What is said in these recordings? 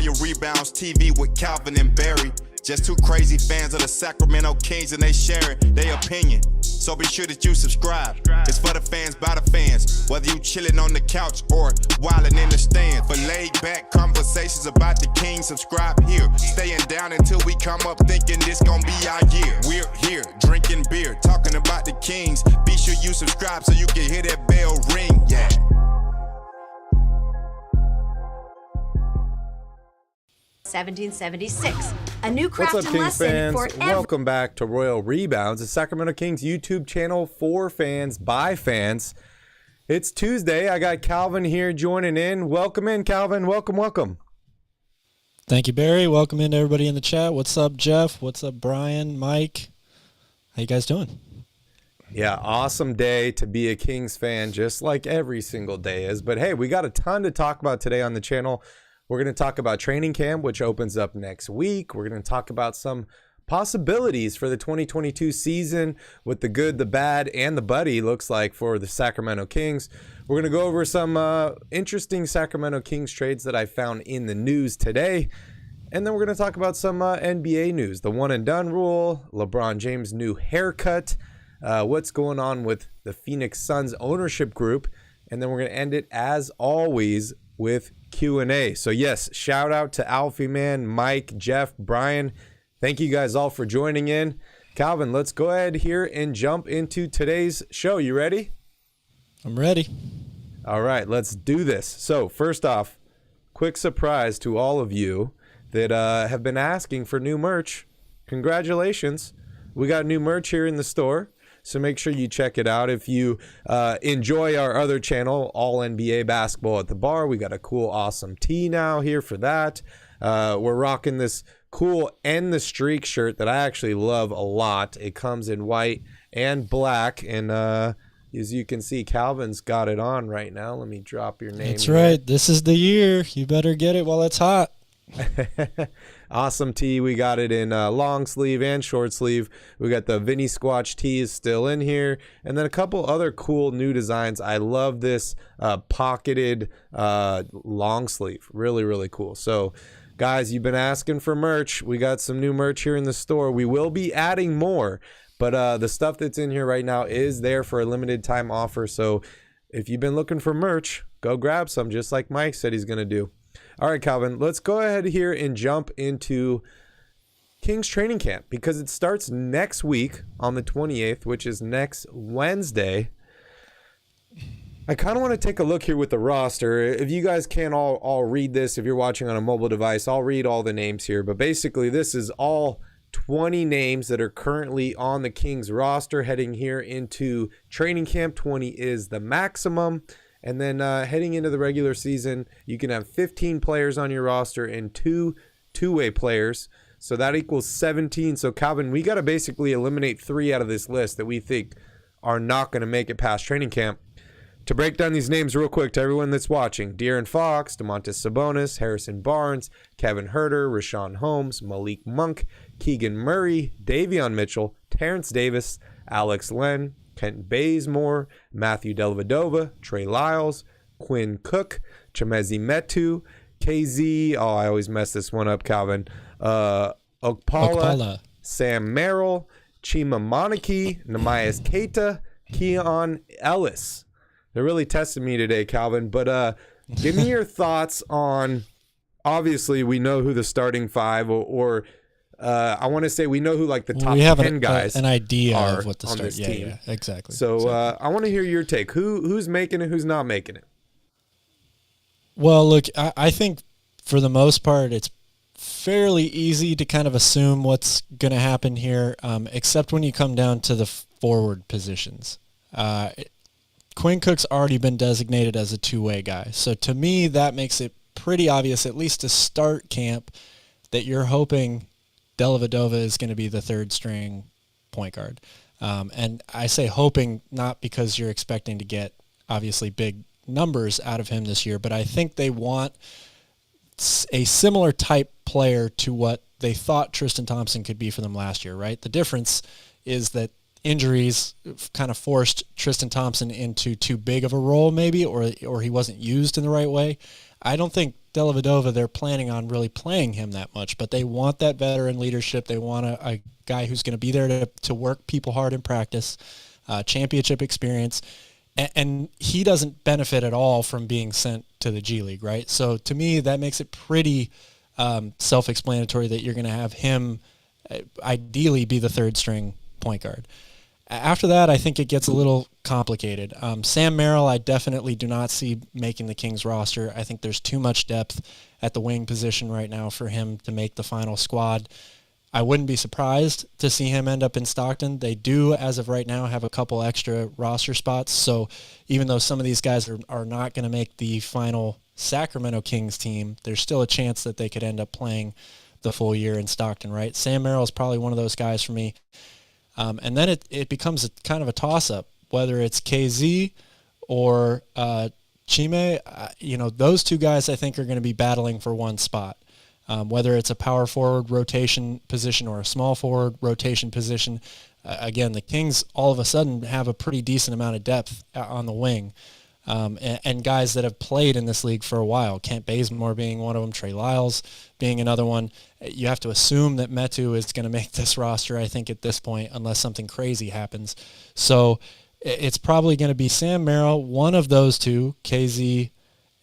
your Rebounds TV with Calvin and Barry. Just two crazy fans of the Sacramento Kings and they sharing their opinion. So be sure that you subscribe. It's for the fans by the fans. Whether you chilling on the couch or wildin' in the stands. For laid back conversations about the Kings, subscribe here. Staying down until we come up thinking this gon' be our year. We're here drinking beer, talking about the Kings. Be sure you subscribe so you can hear that bell ring. Yeah. $17.76. A new What's up, crafting Kings lesson fans? for Welcome back to Royal Rebounds, the Sacramento Kings YouTube channel for fans by fans. It's Tuesday. I got Calvin here joining in. Welcome in, Calvin. Welcome. Thank you, Barry. Welcome in to everybody in the chat. What's up, Jeff? What's up, Brian, Mike? How you guys doing? Yeah, awesome day to be a Kings fan, just like every single day is. But hey, we got a ton to talk about today on the channel. We're going to talk about training camp, which opens up next week. We're going to talk about some possibilities for the 2022 season, what the good, the bad, and the buddy looks like for the Sacramento Kings. We're going to go over some interesting Sacramento Kings trades that I found in the news today. And then we're going to talk about some NBA news, the one and done rule, LeBron James' new haircut, what's going on with the Phoenix Suns ownership group. And then we're going to end it, as always, with Q&A. So yes, shout out to Alfie Man, Mike, Jeff, Brian. Thank you guys all for joining in. Calvin, let's go ahead here and jump into today's show. You ready? I'm ready. All right, let's do this. So first off, quick surprise to all of you that have been asking for new merch. Congratulations. We got new merch here in the store. So make sure you check it out. If you enjoy our other channel, All NBA Basketball at the Bar, we got a cool, awesome tee now here for that. We're rocking this cool End the Streak shirt that I actually love a lot. It comes in white and black. And as you can see, Calvin's got it on right now. Let me drop your name. That's right. This is the year. You better get it while it's hot. Awesome tee. We got it in long sleeve and short sleeve. We got the Vinny Squatch tee is still in here, and then a couple other cool new designs. I love this pocketed long sleeve. Really cool. So guys, you've been asking for merch. We got some new merch here in the store. We will be adding more, but the stuff that's in here right now is there for a limited time offer. So if you've been looking for merch, go grab some, just like Mike said he's gonna do. All right, Calvin, let's go ahead here and jump into Kings training camp, because it starts next week on the 28th, which is next Wednesday. I kind of want to take a look here with the roster. If you guys can't all read this, if you're watching on a mobile device, I'll read all the names here. But basically, this is all 20 names that are currently on the Kings roster heading here into training camp. 20 is the maximum. And then heading into the regular season, you can have 15 players on your roster and two-way players. So that equals 17. So, Calvin, we got to basically eliminate 3 out of this list that we think are not going to make it past training camp. To break down these names real quick to everyone that's watching: De'Aaron Fox, Domantas Sabonis, Harrison Barnes, Kevin Huerter, Richaun Holmes, Malik Monk, Keegan Murray, Davion Mitchell, Terrence Davis, Alex Len, Kent Bazemore, Matthew Dellavedova, Trey Lyles, Quinn Cook, Chimezie Metu, KZ, oh, I always mess this one up, Calvin, Okpala, Sam Merrill, Chima Monarchy, Namias Keita, Keon Ellis. They're really testing me today, Calvin, but give me your thoughts on, obviously, we know who the starting 5 or I want to say we know who like the top 10 guys an idea are of what the on start. this team. Yeah, exactly. So I want to hear your take. Who's making it? Who's not making it? Well, look, I think for the most part, it's fairly easy to kind of assume what's going to happen here, except when you come down to the forward positions. Quinn Cook's already been designated as a two-way guy. So to me, that makes it pretty obvious, at least to start camp, that you're hoping Dellavedova is going to be the third string point guard. And I say hoping not because you're expecting to get obviously big numbers out of him this year, but I think they want a similar type player to what they thought Tristan Thompson could be for them last year, right? The difference is that injuries kind of forced Tristan Thompson into too big of a role maybe, or he wasn't used in the right way. I don't think Dellavedova, they're planning on really playing him that much, but they want that veteran leadership. They want a guy who's going to be there to work people hard in practice, championship experience. And he doesn't benefit at all from being sent to the G League, right? So to me, that makes it pretty self-explanatory that you're going to have him ideally be the third string point guard. After that, I think it gets a little complicated. Sam Merrill, I definitely do not see making the Kings roster. I think there's too much depth at the wing position right now for him to make the final squad. I wouldn't be surprised to see him end up in Stockton. They do, as of right now, have a couple extra roster spots. So even though some of these guys are not going to make the final Sacramento Kings team, there's still a chance that they could end up playing the full year in Stockton, right? Sam Merrill is probably one of those guys for me. And then it becomes a kind of a toss-up, whether it's KZ or Chime. Those two guys I think are going to be battling for one spot. Whether it's a power forward rotation position or a small forward rotation position. Again, the Kings all of a sudden have a pretty decent amount of depth on the wing, and guys that have played in this league for a while. Kent Bazemore being one of them, Trey Lyles being another one. You have to assume that Metu is going to make this roster, I think, at this point, unless something crazy happens. So it's probably going to be Sam Merrill, one of those two, KZ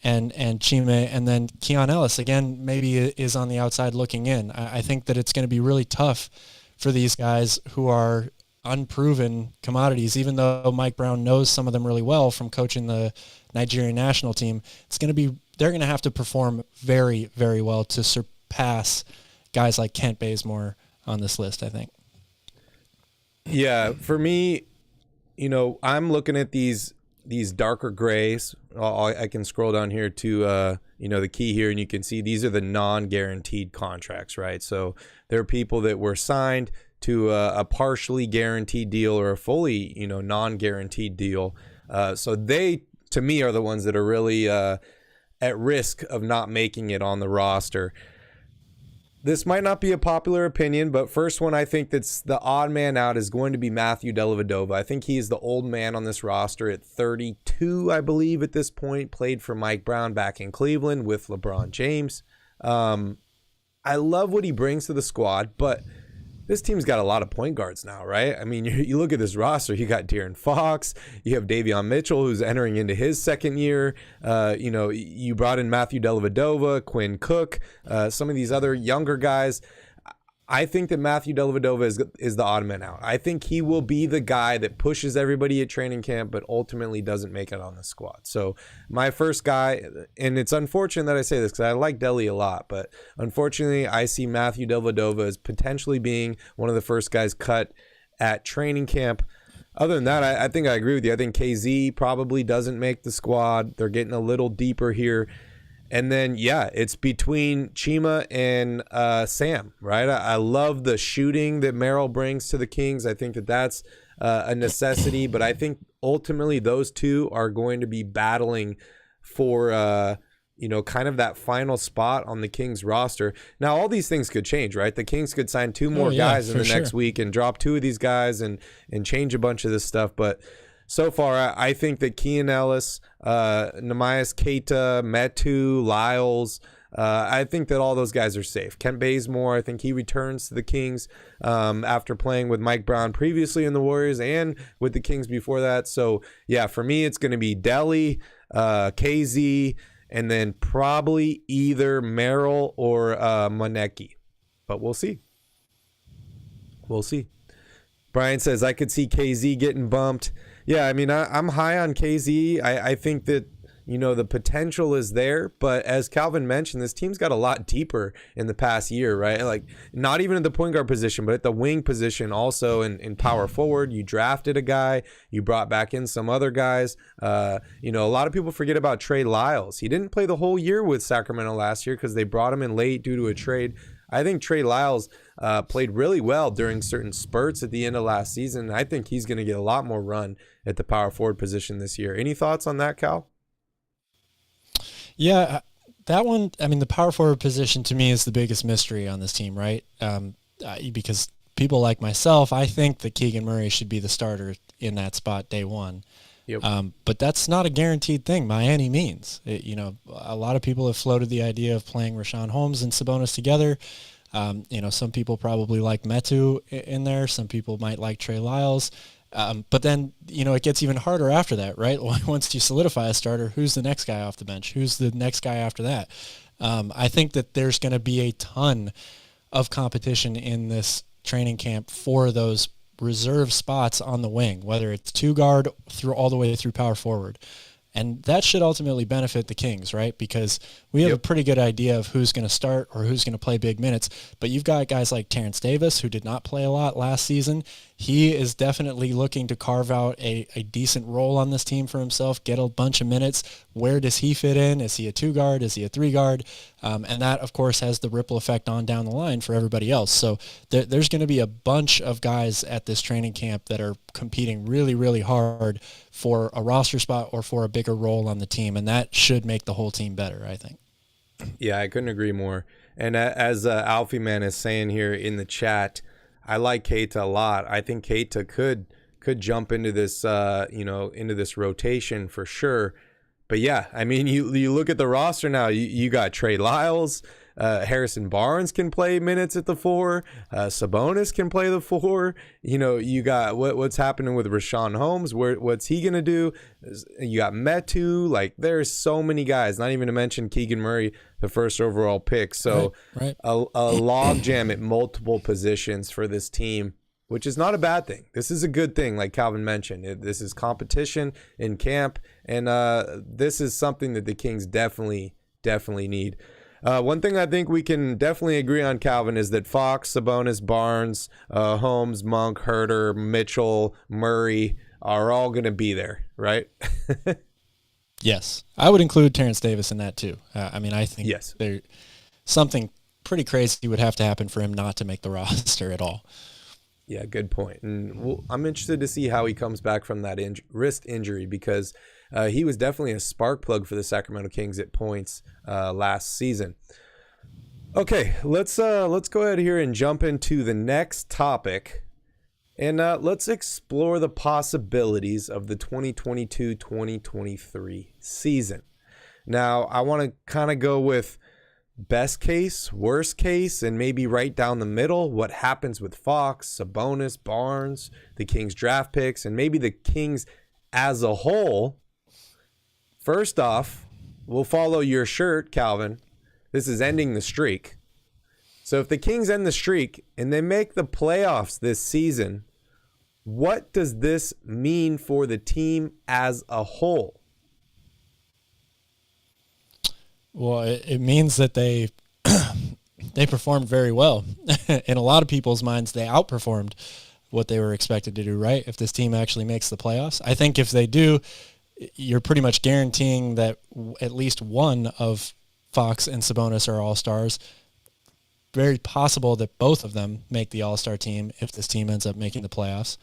and Chime, and then Keon Ellis, again, maybe is on the outside looking in. I think that it's going to be really tough for these guys who are unproven commodities, even though Mike Brown knows some of them really well from coaching the Nigerian national team. They're going to have to perform very, very well to surpass guys like Kent Bazemore on this list, I think. Yeah, for me, I'm looking at these darker grays. I can scroll down here to the key here, and you can see these are the non-guaranteed contracts, right? So there are people that were signed to a partially guaranteed deal or a fully non-guaranteed deal. So they, to me, are the ones that are really at risk of not making it on the roster. This might not be a popular opinion, but first one I think that's the odd man out is going to be Matthew Dellavedova. I think he's the old man on this roster at 32, I believe, at this point. Played for Mike Brown back in Cleveland with LeBron James. I love what he brings to the squad, but this team's got a lot of point guards now, right? I mean, you look at this roster, you got De'Aaron Fox, you have Davion Mitchell, who's entering into his second year. You brought in Matthew Dellavedova, Quinn Cook, some of these other younger guys. I think that Matthew Dellavedova is the odd man out. I think he will be the guy that pushes everybody at training camp, but ultimately doesn't make it on the squad. So my first guy, and it's unfortunate that I say this because I like Delly a lot, but unfortunately I see Matthew Dellavedova as potentially being one of the first guys cut at training camp. Other than that, I think I agree with you. I think KZ probably doesn't make the squad. They're getting a little deeper here. And then, yeah, it's between Chima and Sam, right? I love the shooting that Merrill brings to the Kings. I think that that's a necessity. But I think ultimately those two are going to be battling for, kind of that final spot on the Kings roster. Now, all these things could change, right? The Kings could sign two more guys in the next week and drop two of these guys and change a bunch of this stuff. But so far, I think that Keon Ellis, Nehemias Keita, Metu, Lyles, I think that all those guys are safe. Kent Bazemore, I think he returns to the Kings after playing with Mike Brown previously in the Warriors and with the Kings before that. So, yeah, for me, it's going to be Delly, KZ, and then probably either Merrill or Monecki. But we'll see. We'll see. Brian says, I could see KZ getting bumped. Yeah, I mean, I'm high on KZ. I think that, the potential is there. But as Calvin mentioned, this team's got a lot deeper in the past year, right? Like, not even at the point guard position, but at the wing position also in power forward. You drafted a guy. You brought back in some other guys. A lot of people forget about Trey Lyles. He didn't play the whole year with Sacramento last year because they brought him in late due to a trade. I think Trey Lyles played really well during certain spurts at the end of last season. I think he's going to get a lot more run at the power forward position this year. Any thoughts on that, Cal? Yeah, that one, I mean, the power forward position to me is the biggest mystery on this team, right? Because people like myself, I think that Keegan Murray should be the starter in that spot day one. Yep. But that's not a guaranteed thing by any means. A lot of people have floated the idea of playing Rashawn Holmes and Sabonis together. Some people probably like Metu in there. Some people might like Trey Lyles. But then, it gets even harder after that, right? Once you solidify a starter, who's the next guy off the bench? Who's the next guy after that? I think that there's going to be a ton of competition in this training camp for those reserve spots on the wing, whether it's 2 guard through all the way through power forward. And that should ultimately benefit the Kings, right? Because we have a pretty good idea of who's going to start or who's going to play big minutes. But you've got guys like Terrence Davis, who did not play a lot last season. He is definitely looking to carve out a decent role on this team for himself, get a bunch of minutes. Where does he fit in? Is he a 2 guard? Is he a 3 guard? And that, of course, has the ripple effect on down the line for everybody else. So there's going to be a bunch of guys at this training camp that are competing really, really hard for a roster spot or for a bigger role on the team. And that should make the whole team better, I think. Yeah, I couldn't agree more. And as Alfie Man is saying here in the chat, I like Keita a lot. I think Keita could jump into this, into this rotation for sure. But yeah, I mean, you look at the roster now. You got Trey Lyles, Harrison Barnes can play minutes at the 4. Sabonis can play the 4. You got what's happening with Rashawn Holmes. What's he gonna do? You got Metu. Like, there's so many guys. Not even to mention Keegan Murray, the first overall pick. So right. a logjam at multiple positions for this team, which is not a bad thing. This is a good thing, like Calvin mentioned. This is competition in camp, and this is something that the Kings definitely need. One thing I think we can definitely agree on, Calvin, is that Fox, Sabonis, Barnes, Holmes, Monk, Herter, Mitchell, Murray are all going to be there, right? Yes. I would include Terrence Davis in that too. I think something pretty crazy would have to happen for him not to make the roster at all. Yeah, good point. And I'm interested to see how he comes back from that wrist injury, because he was definitely a spark plug for the Sacramento Kings at points last season. Okay, let's go ahead here and jump into the next topic, and let's explore the possibilities of the 2022-2023 season. Now, I want to kind of go with best case, worst case, and maybe right down the middle, what happens with Fox, Sabonis, Barnes, the Kings draft picks, and maybe the Kings as a whole. First off, we'll follow your shirt, Calvin. This is ending the streak. So if the Kings end the streak and they make the playoffs this season, what does this mean for the team as a whole? Well, it means that they performed very well. In a lot of people's minds, they outperformed what they were expected to do, right? If this team actually makes the playoffs. I think if they do, you're pretty much guaranteeing that at least one of Fox and Sabonis are all-stars. Very possible that both of them make the all-star team if this team ends up making the playoffs.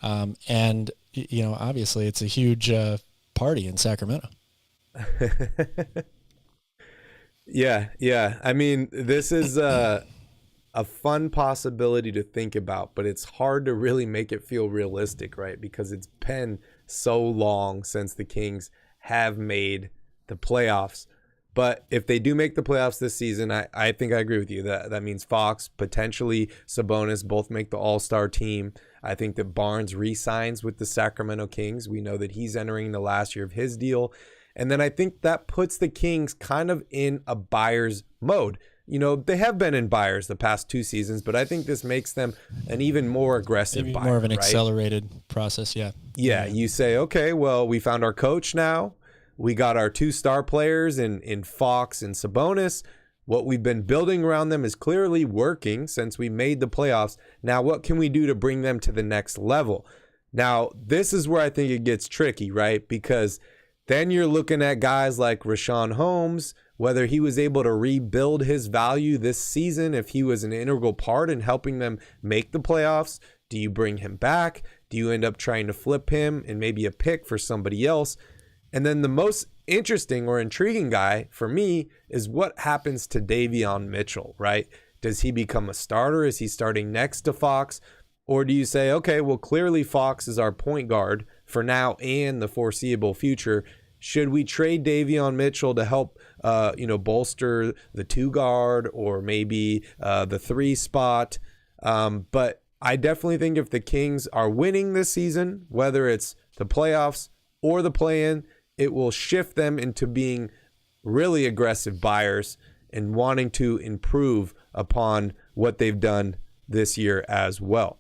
And, obviously it's a huge party in Sacramento. Yeah. I mean, this is a fun possibility to think about, but it's hard to really make it feel realistic, right? Because it's been so long since the Kings have made the playoffs. But if they do make the playoffs this season, I think I agree with you. That means Fox, potentially Sabonis, both make the all-star team. I think that Barnes re-signs with the Sacramento Kings. We know that he's entering the last year of his deal. And then I think that puts the Kings kind of in a buyer's mode. They have been in buyers the past 2 seasons, but I think this makes them an even more aggressive buyer. More of an right? accelerated process, yeah. Yeah, you say, okay, well, we found our coach now. We got our 2 star players in Fox and Sabonis. What we've been building around them is clearly working since we made the playoffs. Now, what can we do to bring them to the next level? Now, this is where I think it gets tricky, right? Because then you're looking at guys like Rashawn Holmes, whether he was able to rebuild his value this season, if he was an integral part in helping them make the playoffs. Do you bring him back? Do you end up trying to flip him and maybe a pick for somebody else? And then the most interesting or intriguing guy for me is what happens to Davion Mitchell, right? Does he become a starter? Is he starting next to Fox? Or do you say, okay, well, clearly Fox is our point guard for now and the foreseeable future. Should we trade Davion Mitchell to help, bolster the 2 guard or maybe the 3 spot? But I definitely think if the Kings are winning this season, whether it's the playoffs or the play-in, it will shift them into being really aggressive buyers and wanting to improve upon what they've done this year as well.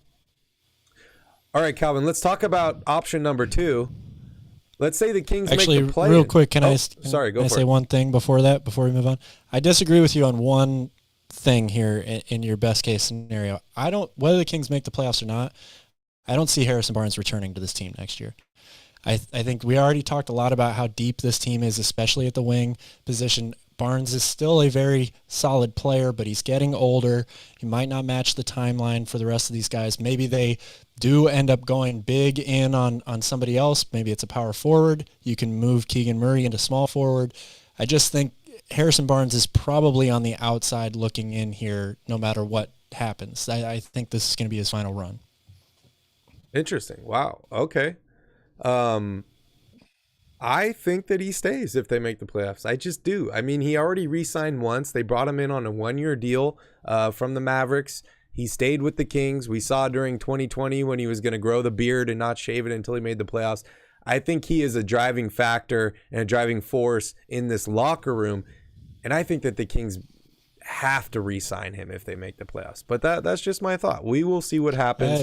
All right, Calvin, let's talk about option number 2. Let's say the Kings make the play. Real quick, can I say one thing before we move on? I disagree with you on one thing here in your best case scenario. Whether the Kings make the playoffs or not, I don't see Harrison Barnes returning to this team next year. I think we already talked a lot about how deep this team is, especially at the wing position. Barnes is still a very solid player, but he's getting older. He might not match the timeline for the rest of these guys. Maybe they do end up going big in on somebody else. Maybe it's a power forward. You can move Keegan Murray into small forward. I just think Harrison Barnes is probably on the outside looking in here no matter what happens. I think this is going to be his final run. Interesting. Wow. Okay. I think that he stays if they make the playoffs. I just do. I mean, he already re-signed once. They brought him in on a 1-year deal from the Mavericks. He stayed with the Kings. We saw during 2020 when he was going to grow the beard and not shave it until he made the playoffs. I think he is a driving factor and a driving force in this locker room. And I think that the Kings have to re-sign him if they make the playoffs. But that's just my thought. We will see what happens.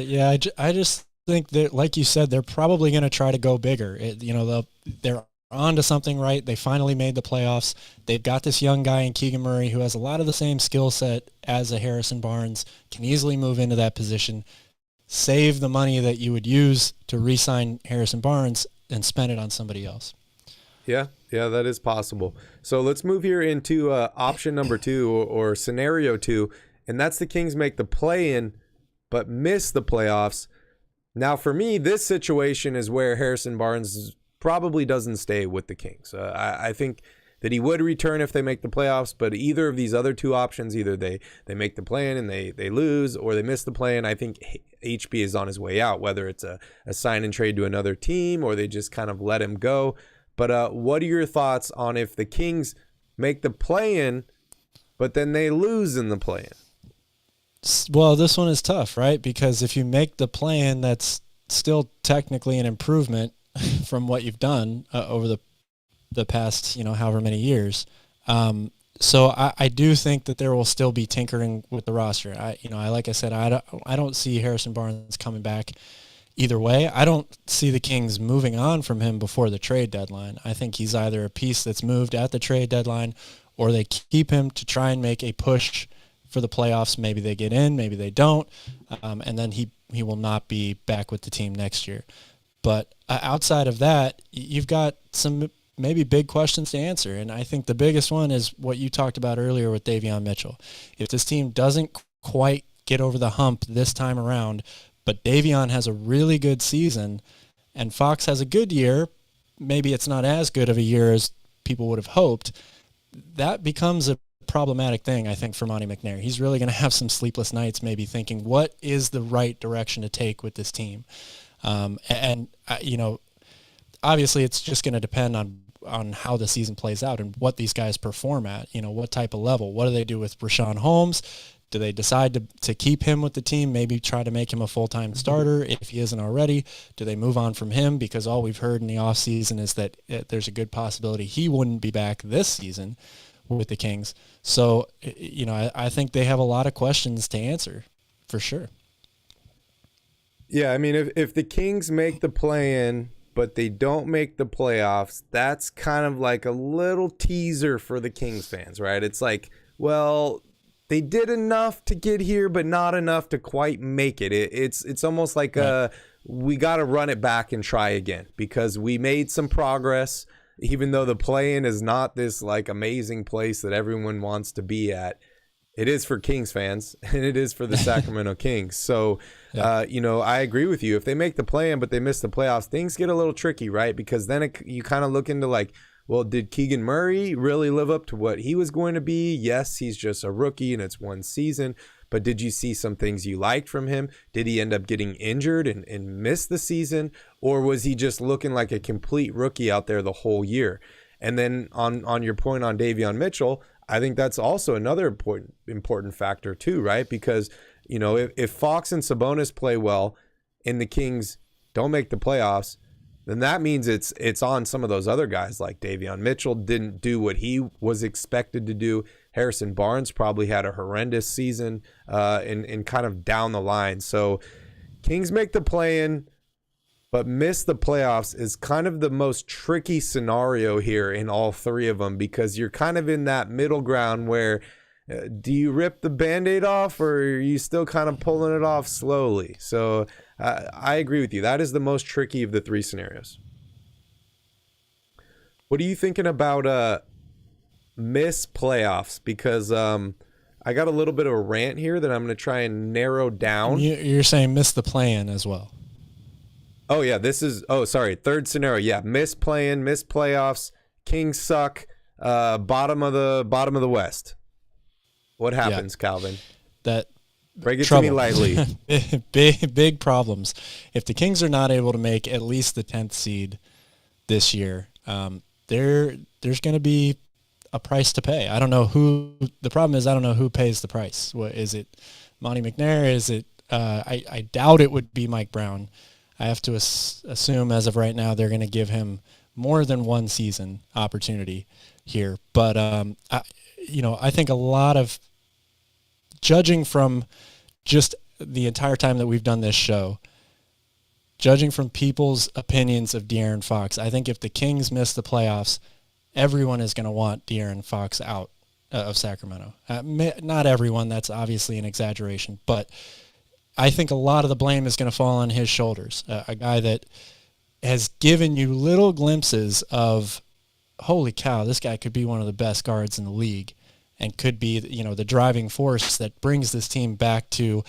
I just think that, like you said, they're probably going to try to go bigger. They're on to something, right? They finally made the playoffs. They've got this young guy in Keegan Murray who has a lot of the same skill set as a Harrison Barnes, can easily move into that position, save the money that you would use to re-sign Harrison Barnes and spend it on somebody else. Yeah, that is possible. So let's move here into option number 2 or scenario 2, and that's the Kings make the play-in but miss the playoffs. Now, for me, this situation is where Harrison Barnes probably doesn't stay with the Kings. I think that he would return if they make the playoffs, but either of these other 2 options, either they make the play-in and they lose, or they miss the play-in, I think HB is on his way out, whether it's a sign and trade to another team or they just kind of let him go. But what are your thoughts on if the Kings make the play-in, but then they lose in the play-in? Well, this one is tough, right? Because if you make the play-in, that's still technically an improvement from what you've done over the past, however many years. So I do think that there will still be tinkering with the roster. Like I said, I don't see Harrison Barnes coming back either way. I don't see the Kings moving on from him before the trade deadline. I think he's either a piece that's moved at the trade deadline, or they keep him to try and make a push for the playoffs. Maybe they get in, maybe they don't, and then he will not be back with the team next year. But outside of that, you've got some maybe big questions to answer, and I think the biggest one is what you talked about earlier with Davion Mitchell. If this team doesn't quite get over the hump this time around, but Davion has a really good season and Fox has a good year, maybe it's not as good of a year as people would have hoped, that becomes a problematic thing, I think, for Monty McNair. He's really going to have some sleepless nights maybe thinking, what is the right direction to take with this team? Obviously it's just going to depend on how the season plays out and what these guys perform at, what type of level. What do they do with Rashawn Holmes? Do they decide to keep him with the team, maybe try to make him a full-time starter if he isn't already? Do they move on from him? Because all we've heard in the offseason is that there's a good possibility he wouldn't be back this season with the Kings. So, I think they have a lot of questions to answer for sure. Yeah, I mean, if the Kings make the play-in, but they don't make the playoffs, that's kind of like a little teaser for the Kings fans, right? It's like, well, they did enough to get here, but not enough to quite make it. It's almost like we got to run it back and try again because we made some progress, even though the play-in is not this like amazing place that everyone wants to be at. It is for Kings fans, and it is for the Sacramento Kings. So, I agree with you. If they make the play-in, but they miss the playoffs, things get a little tricky, right? Because then you kind of look into like, well, did Keegan Murray really live up to what he was going to be? Yes, he's just a rookie, and it's one season. but did you see some things you liked from him? Did he end up getting injured and miss the season? Or was he just looking like a complete rookie out there the whole year? And then on your point on Davion Mitchell, I think that's also another important factor too, right? Because, if Fox and Sabonis play well and the Kings don't make the playoffs, then that means it's on some of those other guys. Like Davion Mitchell didn't do what he was expected to do. Harrison Barnes probably had a horrendous season and kind of down the line. So Kings make the play-in, but miss the playoffs is kind of the most tricky scenario here in all three of them, because you're kind of in that middle ground where do you rip the Band-Aid off, or are you still kind of pulling it off slowly? So I agree with you. That is the most tricky of the three scenarios. What are you thinking about miss playoffs? Because I got a little bit of a rant here that I'm going to try and narrow down. You're saying miss the play-in as well. Oh, yeah. Third scenario. Yeah. Miss play-in, miss playoffs. Kings suck. Bottom of the West. What happens, Calvin? Break it trouble. to me lightly. big problems. If the Kings are not able to make at least the 10th seed this year, there's going to be a price to pay. I don't know who. The problem is I don't know who pays the price. What is it? Monty McNair? Is it? I doubt it would be Mike Brown. I have to assume as of right now they're going to give him more than one season opportunity here. But I think a lot of, judging from just the entire time that we've done this show, judging from people's opinions of De'Aaron Fox, I think if the Kings miss the playoffs, everyone is going to want De'Aaron Fox out of Sacramento. Not everyone, that's obviously an exaggeration, but I think a lot of the blame is going to fall on his shoulders. A guy that has given you little glimpses of, holy cow, this guy could be one of the best guards in the league and could be, the driving force that brings this team back to,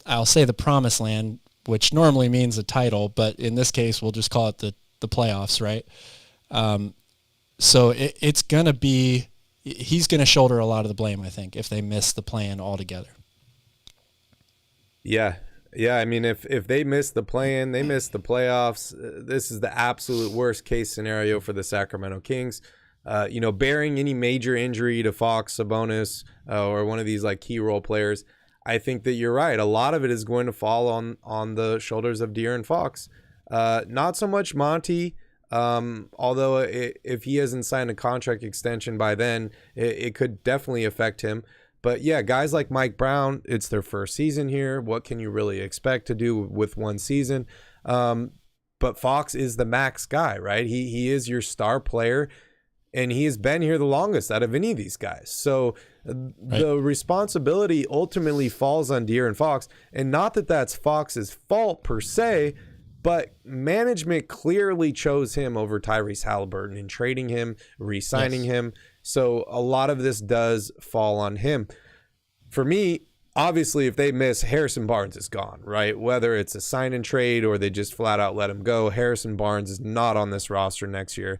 I'll say, the promised land, which normally means a title, but in this case, we'll just call it the playoffs, right? So it's going to be, he's going to shoulder a lot of the blame, I think, if they miss the play-in altogether. Yeah. I mean, if they miss the play-in, they miss the playoffs. This is the absolute worst case scenario for the Sacramento Kings. Bearing any major injury to Fox, Sabonis, or one of these like key role players, I think that you're right. A lot of it is going to fall on the shoulders of De'Aaron Fox. Not so much Monty, although if he hasn't signed a contract extension by then, it could definitely affect him. But yeah, guys like Mike Brown, it's their first season here. What can you really expect to do with one season? But Fox is the max guy, right? He is your star player, and he has been here the longest out of any of these guys. So the responsibility ultimately falls on De'Aaron Fox. And not that that's Fox's fault per se, but management clearly chose him over Tyrese Halliburton in trading him, re-signing him. So a lot of this does fall on him. For me, obviously, if they miss, Harrison Barnes is gone, right? Whether it's a sign and trade or they just flat out let him go, Harrison Barnes is not on this roster next year.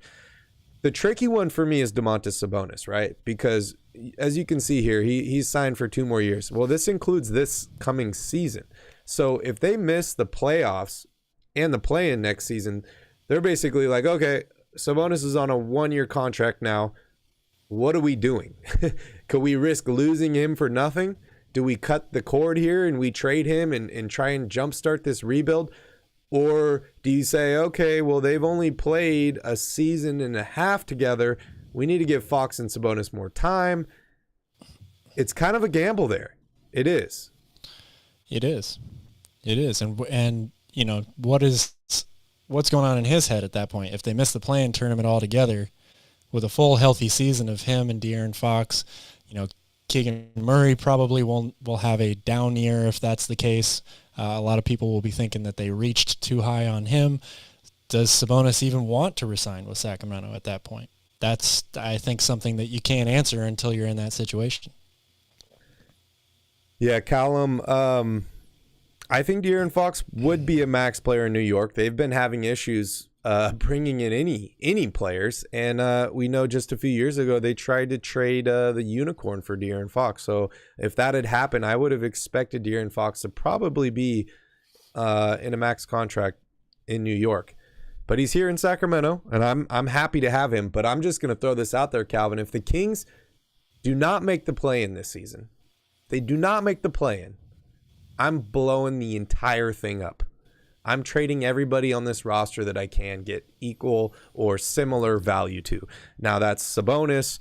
The tricky one for me is Domantas Sabonis, right? Because as you can see here, he's signed for 2 more years. Well, this includes this coming season. So if they miss the playoffs and the play-in next season, they're basically like, okay, Sabonis is on a 1-year contract now. What are we doing? Could we risk losing him for nothing? Do we cut the cord here and we trade him and try and jumpstart this rebuild? Or do you say, okay, well, they've only played a season and a half together. We need to give Fox and Sabonis more time. It's kind of a gamble there. It is. It is. And what's going on in his head at that point? If they miss the play-in tournament altogether, with a full healthy season of him and De'Aaron Fox, Keegan Murray probably will have a down year if that's the case. A lot of people will be thinking that they reached too high on him. Does Sabonis even want to resign with Sacramento at that point? That's, I think, something that you can't answer until you're in that situation. Yeah, Callum, I think De'Aaron Fox would be a max player in New York. They've been having issues bringing in any players. And we know just a few years ago they tried to trade the unicorn for De'Aaron Fox. So if that had happened, I would have expected De'Aaron Fox to probably be in a max contract in New York. But he's here in Sacramento, and I'm happy to have him. But I'm just going to throw this out there, Calvin. If the Kings do not make the play-in this season, they do not make the play-in, I'm blowing the entire thing up. I'm trading everybody on this roster that I can get equal or similar value to. Now that's Sabonis.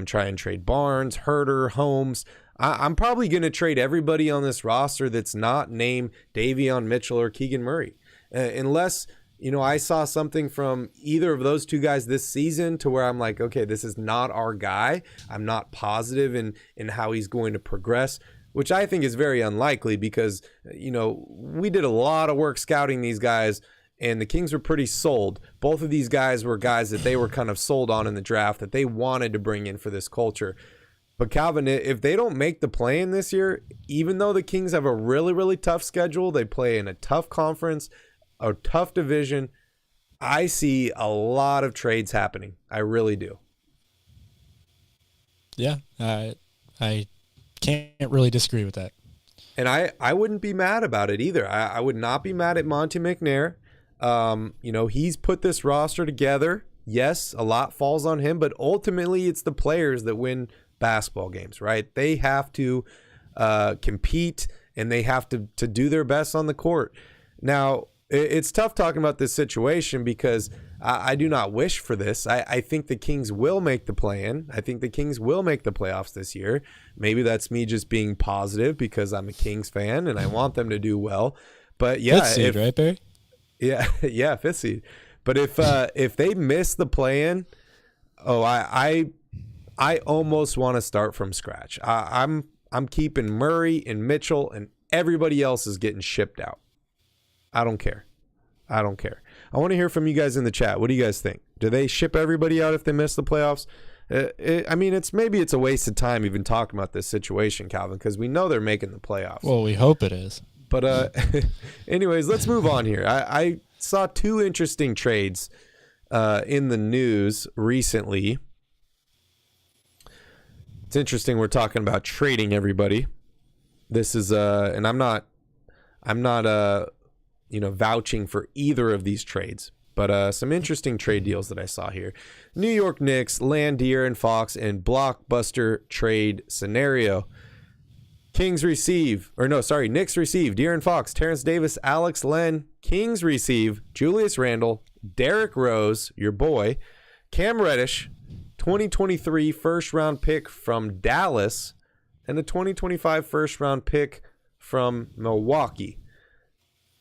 Try and trade Barnes, Herter, Holmes. I'm probably going to trade everybody on this roster that's not named Davion Mitchell or Keegan Murray. Unless, I saw something from either of those two guys this season to where I'm like, okay, this is not our guy. I'm not positive in how he's going to progress, which I think is very unlikely because, we did a lot of work scouting these guys and the Kings were pretty sold. Both of these guys were guys that they were kind of sold on in the draft that they wanted to bring in for this culture. But Calvin, if they don't make the play-in this year, even though the Kings have a really, really tough schedule, they play in a tough conference, a tough division, I see a lot of trades happening. I really do. Yeah, I can't really disagree with that. And I wouldn't be mad about it either. I would not be mad at Monte McNair. He's put this roster together. Yes, a lot falls on him, but ultimately it's the players that win basketball games, right? They have to compete and they have to do their best on the court. Now, it's tough talking about this situation because I do not wish for this. I think the Kings will make the play-in. I think the Kings will make the playoffs this year. Maybe that's me just being positive because I'm a Kings fan and I want them to do well. But yeah, fifth seed, right, Barry? Yeah, fifth seed. But if they miss the play-in, I almost want to start from scratch. I'm keeping Murray and Mitchell and everybody else is getting shipped out. I don't care. I want to hear from you guys in the chat. What do you guys think? Do they ship everybody out if they miss the playoffs? It's a waste of time even talking about this situation, Calvin, because we know they're making the playoffs. Well, we hope it is. But anyways, let's move on here. I saw two interesting trades in the news recently. It's interesting we're talking about trading everybody. This is and I'm not vouching for either of these trades, but some interesting trade deals that I saw here. New York Knicks land De'Aaron Fox in blockbuster trade scenario. Knicks receive De'Aaron Fox, Terrence Davis, Alex Len. Kings receive Julius Randle, Derrick Rose, your boy, Cam Reddish, 2023 first-round pick from Dallas, and a 2025 first-round pick from Milwaukee.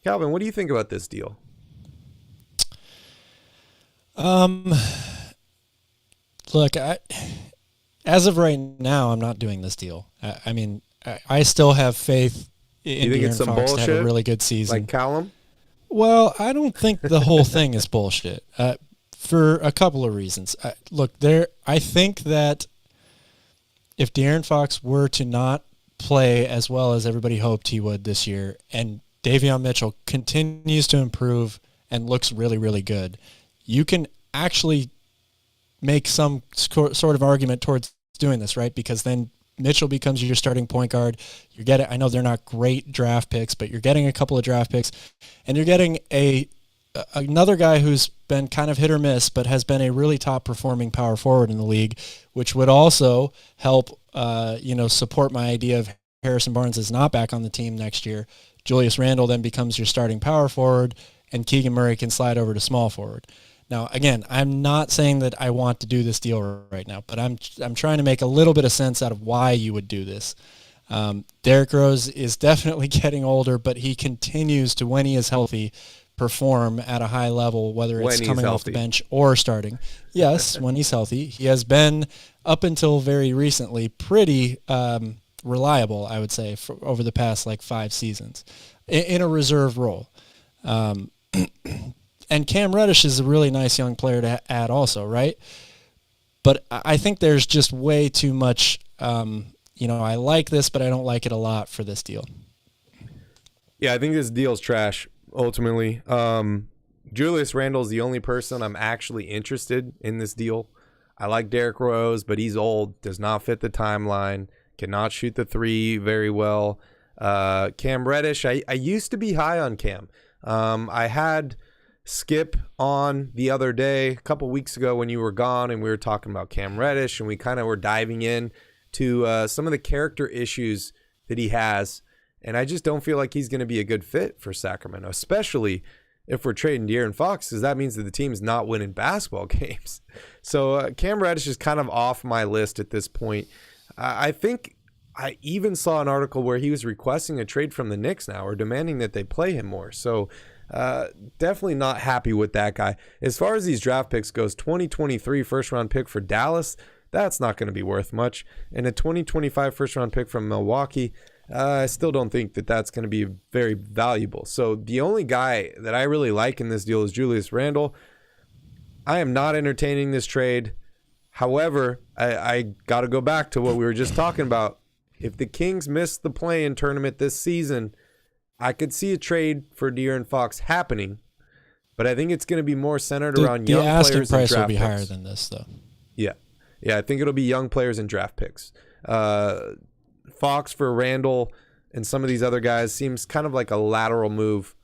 Calvin, what do you think about this deal? Look, as of right now, I'm not doing this deal. I still have faith in De'Aaron Fox to have a really good season. Like Callum? Well, I don't think the whole thing is bullshit for a couple of reasons. I think that if De'Aaron Fox were to not play as well as everybody hoped he would this year, and Davion Mitchell continues to improve and looks really, really good, you can actually make some sort of argument towards doing this, right? Because then Mitchell becomes your starting point guard. I know they're not great draft picks, but you're getting a couple of draft picks, and you're getting another guy who's been kind of hit or miss, but has been a really top performing power forward in the league, which would also help, support my idea of Harrison Barnes is not back on the team next year. Julius Randle then becomes your starting power forward, and Keegan Murray can slide over to small forward. Now, again, I'm not saying that I want to do this deal right now, but I'm trying to make a little bit of sense out of why you would do this. Derrick Rose is definitely getting older, but he continues to, when he is healthy, perform at a high level, whether it's coming off the bench or starting. Yes, when he's healthy. He has been, up until very recently, pretty reliable, I would say, over the past 5 seasons in a reserve role. And Cam Reddish is a really nice young player to add also, right? But I think there's just way too much, I like this, but I don't like it a lot for this deal. Yeah, I think this deal's trash, ultimately. Julius Randle's the only person I'm actually interested in this deal. I like Derrick Rose, but he's old, does not fit the timeline, cannot shoot the three very well. Cam Reddish, I used to be high on Cam. I had Skip on the other day, a couple weeks ago when you were gone, and we were talking about Cam Reddish, and we kind of were diving in to some of the character issues that he has, and I just don't feel like he's going to be a good fit for Sacramento, especially if we're trading De'Aaron Fox, because that means that the team's not winning basketball games. So Cam Reddish is kind of off my list at this point. I think I even saw an article where he was requesting a trade from the Knicks now, or demanding that they play him more. So definitely not happy with that guy. As far as these draft picks goes, 2023 first-round pick for Dallas, that's not going to be worth much. And a 2025 first-round pick from Milwaukee, I still don't think that that's going to be very valuable. So the only guy that I really like in this deal is Julius Randle. I am not entertaining this trade. However, I got to go back to what we were just talking about. If the Kings miss the play-in tournament this season, I could see a trade for De'Aaron Fox happening, but I think it's going to be more centered around young players and draft picks. The asking price will be higher than this, though. Yeah, I think it'll be young players and draft picks. Fox for Randall and some of these other guys seems kind of like a lateral move,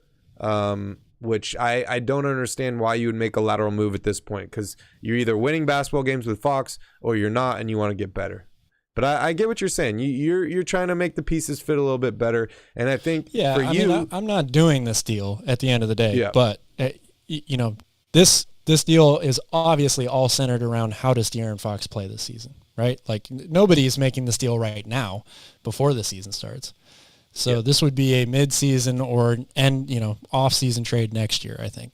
which I don't understand why you would make a lateral move at this point, because you're either winning basketball games with Fox or you're not, and you want to get better. But I get what you're saying. You're trying to make the pieces fit a little bit better, and I think for you, I'm not doing this deal at the end of the day. Yeah. But this deal is obviously all centered around how does De'Aaron Fox play this season, right? Like nobody's making this deal right now before the season starts. So This would be a mid-season or off-season trade next year, I think.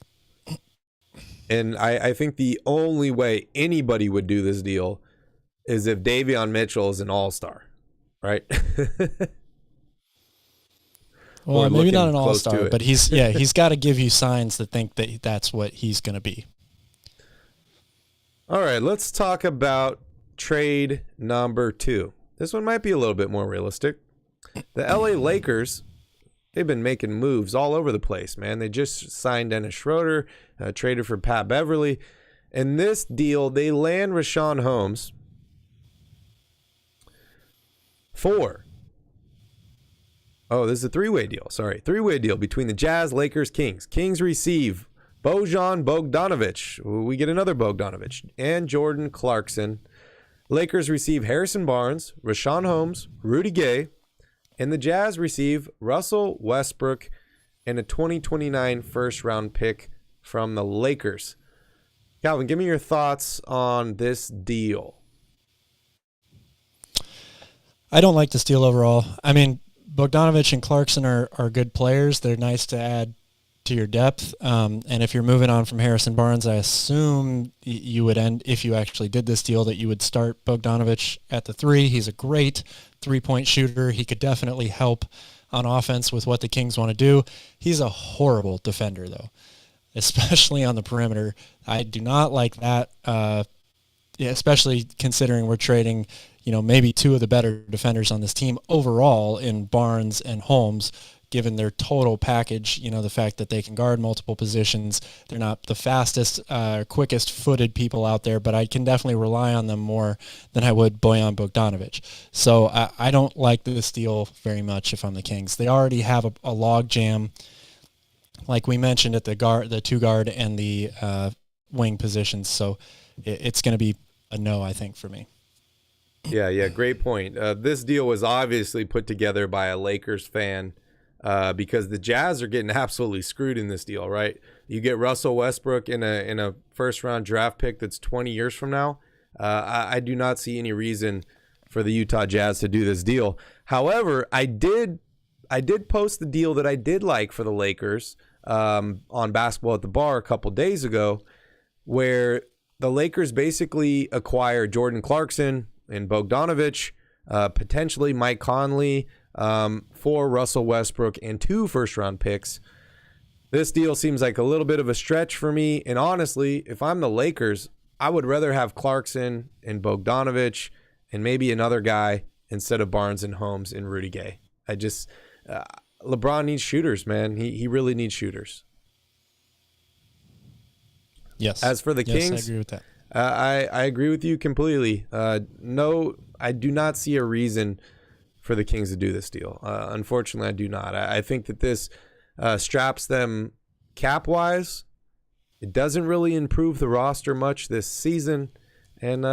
And I think the only way anybody would do this deal is if Davion Mitchell is an all-star, right? Well, maybe not an all-star, but he's got to give you signs that think that that's what he's going to be. All right, let's talk about trade number 2. This one might be a little bit more realistic. The LA Lakers, they've been making moves all over the place, man. They just signed Dennis Schroeder, traded for Pat Beverly. In this deal, they land Richaun Holmes for... Oh, this is a three-way deal. Sorry, three-way deal between the Jazz, Lakers, Kings. Kings receive Bojan Bogdanovic. We get another Bogdanovic. And Jordan Clarkson. Lakers receive Harrison Barnes, Richaun Holmes, Rudy Gay. And the Jazz receive Russell Westbrook and a 2029 first-round pick from the Lakers. Calvin, give me your thoughts on this deal. I don't like this deal overall. I mean, Bogdanovic and Clarkson are good players. They're nice to add to your depth. And if you're moving on from Harrison Barnes, I assume you would end, if you actually did this deal, that you would start Bogdanovic at the 3. He's a great three-point shooter. He could definitely help on offense with what the Kings want to do. He's a horrible defender, though, especially on the perimeter. I do not like that, especially considering we're trading maybe 2 of the better defenders on this team overall in Barnes and Holmes, given their total package, the fact that they can guard multiple positions. They're not the fastest, quickest footed people out there, but I can definitely rely on them more than I would Bojan Bogdanovic. So I don't like this deal very much if I'm the Kings. They already have a log jam, like we mentioned, at the 2 guard and the wing positions. So it's going to be a no, I think, for me. Yeah, great point. This deal was obviously put together by a Lakers fan because the Jazz are getting absolutely screwed in this deal, right? You get Russell Westbrook in a first-round draft pick that's 20 years from now. I do not see any reason for the Utah Jazz to do this deal. However, I did post the deal that I did like for the Lakers on Basketball at the Bar a couple days ago, where the Lakers basically acquire Jordan Clarkson and Bogdanovic, potentially Mike Conley, for Russell Westbrook and 2 first-round picks. This deal seems like a little bit of a stretch for me, and honestly, if I'm the Lakers, I would rather have Clarkson and Bogdanovic and maybe another guy instead of Barnes and Holmes and Rudy Gay. LeBron needs shooters, man. He really needs shooters. Yes. As for the Kings, I agree with that. I agree with you completely. No, I do not see a reason for the Kings to do this deal. Unfortunately, I do not. I think that this straps them cap-wise. It doesn't really improve the roster much this season. And,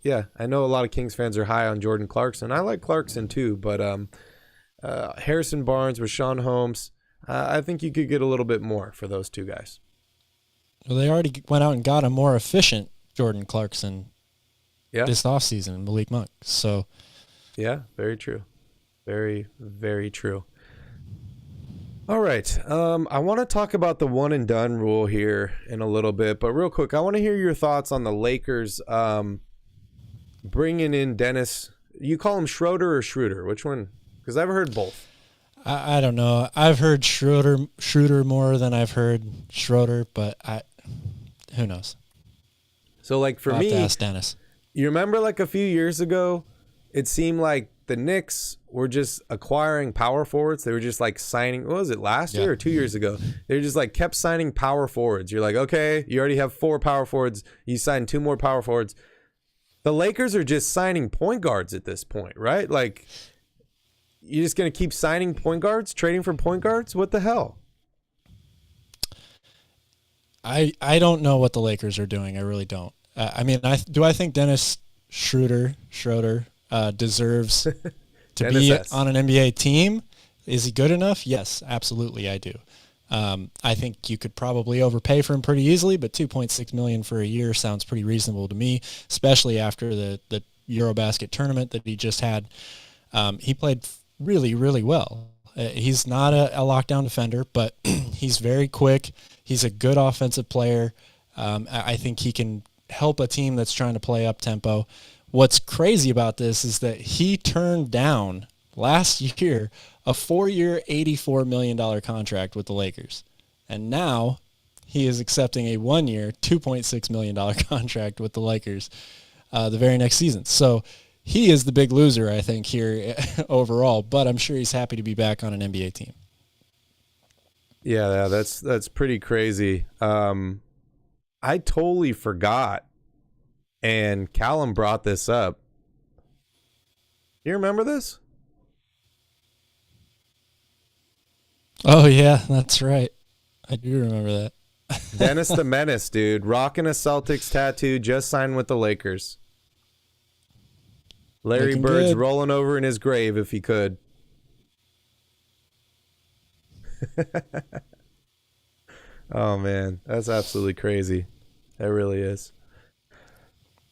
yeah, I know a lot of Kings fans are high on Jordan Clarkson. I like Clarkson too, but Harrison Barnes with Sean Holmes, I think you could get a little bit more for those two guys. Well, they already went out and got a more efficient Jordan Clarkson this offseason, Malik Monk. So, yeah, very true. Very, very true. All right. I want to talk about the one and done rule here in a little bit, but real quick, I want to hear your thoughts on the Lakers bringing in Dennis. You call him Schroeder or Schroeder? Which one? Because I've heard both. I don't know. I've heard Schroeder more than I've heard Schroeder, but who knows? So, like, for I'll me, have to ask Dennis. You remember, like, a few years ago, it seemed like the Knicks were just acquiring power forwards. They were just, like, signing. What was it, last year or 2 years ago? They just, like, kept signing power forwards. You're like, okay, you already have 4 power forwards. You signed 2 more power forwards. The Lakers are just signing point guards at this point, right? Like, you're just going to keep signing point guards, trading for point guards? What the hell? I don't know what the Lakers are doing. I really don't. I mean, I think Dennis Schroeder deserves to be on an NBA team? Is he good enough? Yes, absolutely, I do. I think you could probably overpay for him pretty easily, but $2.6 million for a year sounds pretty reasonable to me, especially after the Eurobasket tournament that he just had. He played really, really well. He's not a lockdown defender, but he's very quick. He's a good offensive player. I think he can help a team that's trying to play up tempo. What's crazy about this is that he turned down last year a 4-year, $84 million contract with the Lakers. And now he is accepting a 1-year, $2.6 million contract with the Lakers the very next season. So he is the big loser, I think, here overall, but I'm sure he's happy to be back on an NBA team. Yeah, that's pretty crazy. I totally forgot, and Callum brought this up. You remember this? Oh, yeah, that's right. I do remember that. Dennis the Menace, dude. Rocking a Celtics tattoo, just signed with the Lakers. Larry Looking Bird's good. rolling over in his grave if he could. Oh, man. That's absolutely crazy. That really is.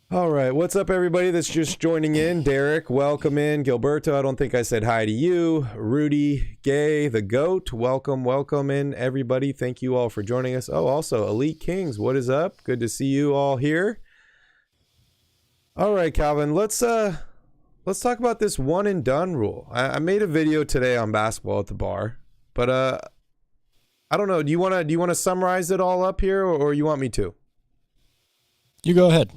All right. What's up, everybody that's just joining in? Derek, welcome in. Gilberto, I don't think I said hi to you. Rudy, Gay, the GOAT, welcome in, everybody. Thank you all for joining us. Oh, also, Elite Kings, what is up? Good to see you all here. All right, Calvin, let's talk about this one and done rule. I made a video today on basketball at the bar, but I don't know. Do you want to summarize it all up here, or you want me to? You go ahead.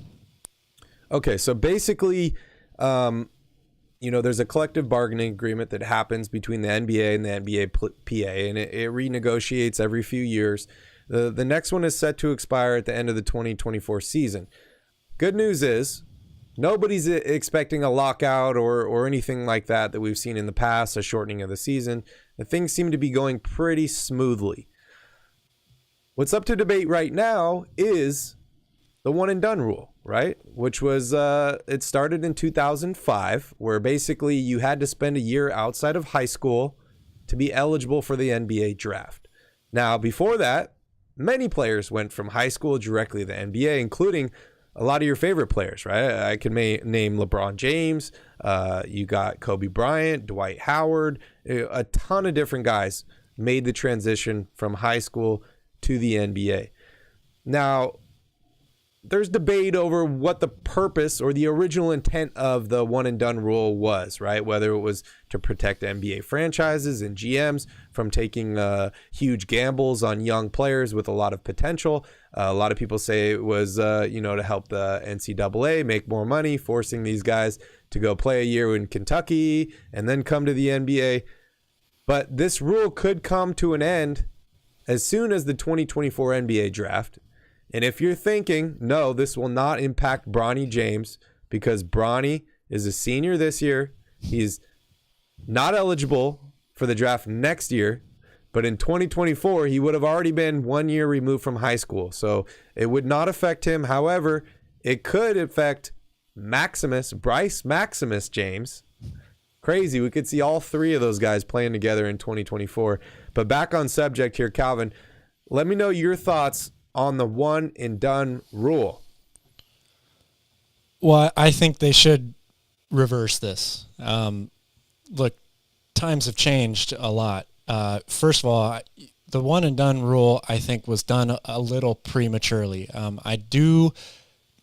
Okay, so basically, there's a collective bargaining agreement that happens between the NBA and the NBA PA, and it renegotiates every few years. The next one is set to expire at the end of the 2024 season. Good news is nobody's expecting a lockout or anything like that we've seen in the past, a shortening of the season. The things seem to be going pretty smoothly. What's up to debate right now is the one and done rule, right? Which was, it started in 2005, where basically you had to spend a year outside of high school to be eligible for the NBA draft. Now, before that, many players went from high school directly to the NBA, including a lot of your favorite players, right? I can name LeBron James. You got Kobe Bryant, Dwight Howard, a ton of different guys made the transition from high school to the NBA. Now, there's debate over what the purpose or the original intent of the one and done rule was, right? Whether it was to protect NBA franchises and GMs from taking huge gambles on young players with a lot of potential. A lot of people say it was, to help the NCAA make more money, forcing these guys to go play a year in Kentucky and then come to the NBA. But this rule could come to an end as soon as the 2024 NBA draft. And if you're thinking, no, this will not impact Bronny James because Bronny is a senior this year. He's not eligible for the draft next year, but in 2024, he would have already been 1 year removed from high school. So it would not affect him. However, it could affect Bryce Maximus James. Crazy. We could see all three of those guys playing together in 2024. But back on subject here, Calvin, let me know your thoughts on the one and done rule. Well, I think they should reverse this. Look, times have changed a lot. First of all, the one and done rule, I think, was done a little prematurely. I'm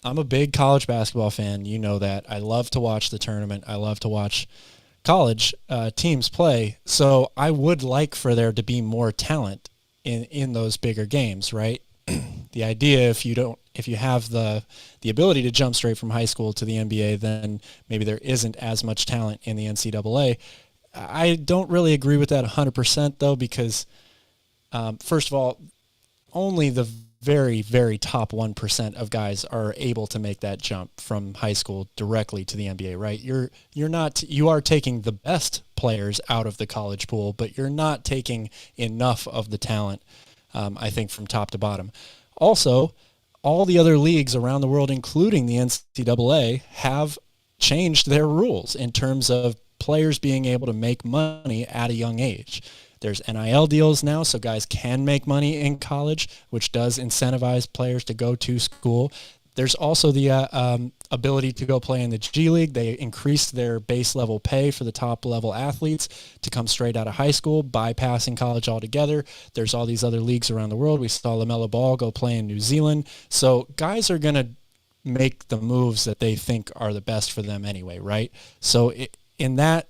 a big college basketball fan. You know that. I love to watch the tournament. I love to watch college teams play. So I would like for there to be more talent in those bigger games, right? The idea, if you have the ability to jump straight from high school to the NBA, then maybe there isn't as much talent in the NCAA. I don't really agree with that 100% though, because first of all, only the very, very top 1% of guys are able to make that jump from high school directly to the NBA, right? You are taking the best players out of the college pool, but you're not taking enough of the talent, I think, from top to bottom. Also, all the other leagues around the world, including the NCAA, have changed their rules in terms of players being able to make money at a young age. There's NIL deals now, so guys can make money in college, which does incentivize players to go to school. There's also the ability to go play in the G League. They increased their base level pay for the top level athletes to come straight out of high school, bypassing college altogether. There's all these other leagues around the world. We saw LaMelo Ball go play in New Zealand. So guys are going to make the moves that they think are the best for them anyway, right? So in that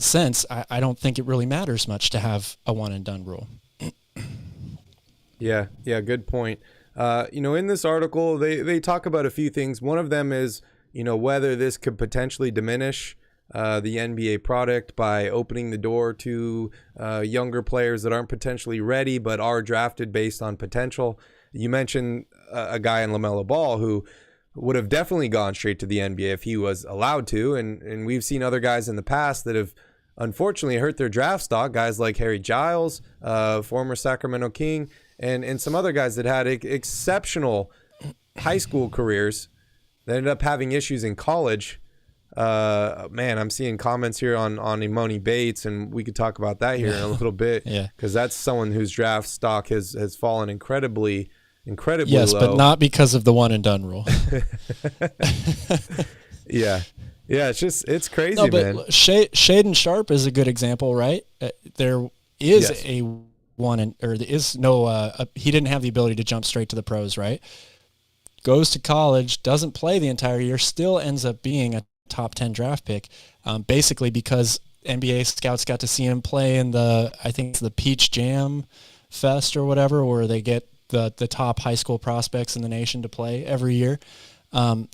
sense, I don't think it really matters much to have a one and done rule. Yeah, good point. In this article, they talk about a few things. One of them is, whether this could potentially diminish the NBA product by opening the door to younger players that aren't potentially ready but are drafted based on potential. You mentioned a guy in LaMelo Ball who would have definitely gone straight to the NBA if he was allowed to, and we've seen other guys in the past that have unfortunately hurt their draft stock, guys like Harry Giles, former Sacramento King, and some other guys that had exceptional high school careers that ended up having issues in college. I'm seeing comments here on Imoni Bates, and we could talk about that here in a little bit. Yeah, because that's someone whose draft stock has fallen incredibly yes, low. But not because of the one and done rule. Yeah, it's crazy, no, but man. Shaden Sharp is a good example, right? There is he didn't have the ability to jump straight to the pros, right? Goes to college, doesn't play the entire year, still ends up being a top 10 draft pick, basically because NBA scouts got to see him play in I think it's the Peach Jam Fest or whatever, where they get the top high school prospects in the nation to play every year.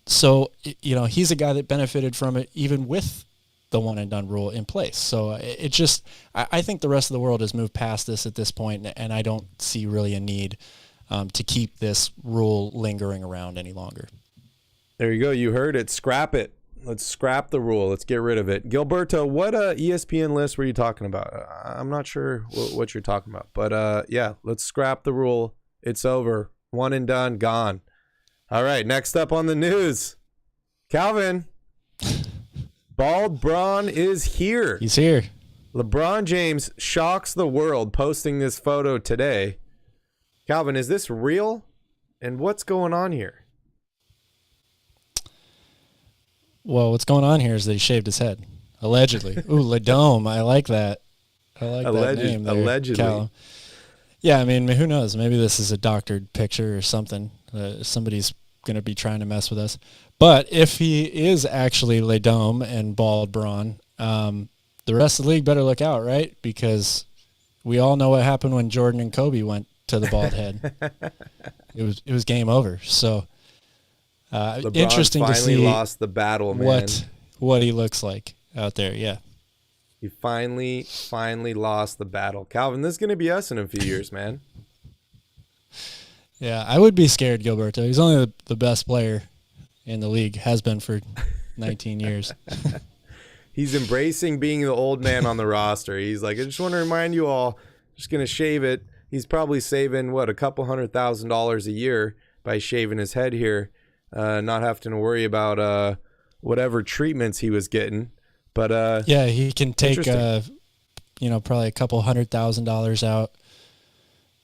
So he's a guy that benefited from it even with the one and done rule in place. So I think the rest of the world has moved past this at this point, and I don't see really a need to keep this rule lingering around any longer. There you go. You heard it. Scrap it. Let's scrap the rule. Let's get rid of it. Gilberto, what ESPN list were you talking about? I'm not sure what you're talking about, but let's scrap the rule. It's over. One and done. Gone. All right. Next up on the news, Calvin. Bald Bron is here. He's here. LeBron James shocks the world posting this photo today. Calvin, is this real? And what's going on here? Well, what's going on here is that he shaved his head. Allegedly. Ooh, Ledome. I like that. I like that name there, allegedly. Callum. Yeah, I mean, who knows? Maybe this is a doctored picture or something. Somebody's going to be trying to mess with us. But if he is actually Ledome and Bald Bron, the rest of the league better look out, right? Because we all know what happened when Jordan and Kobe went to the bald head. It was game over. So interesting to see. Finally lost the battle, man. What he looks like out there. Yeah. He finally lost the battle. Calvin, this is going to be us in a few years, man. Yeah, I would be scared, Gilberto. He's only the best player in the league, has been for 19 years. He's embracing being the old man on the roster. He's like, I just want to remind you all, just going to shave it. He's probably saving, a couple $100,000 a year by shaving his head here, not having to worry about whatever treatments he was getting. But yeah, he can take, probably a couple $100,000 out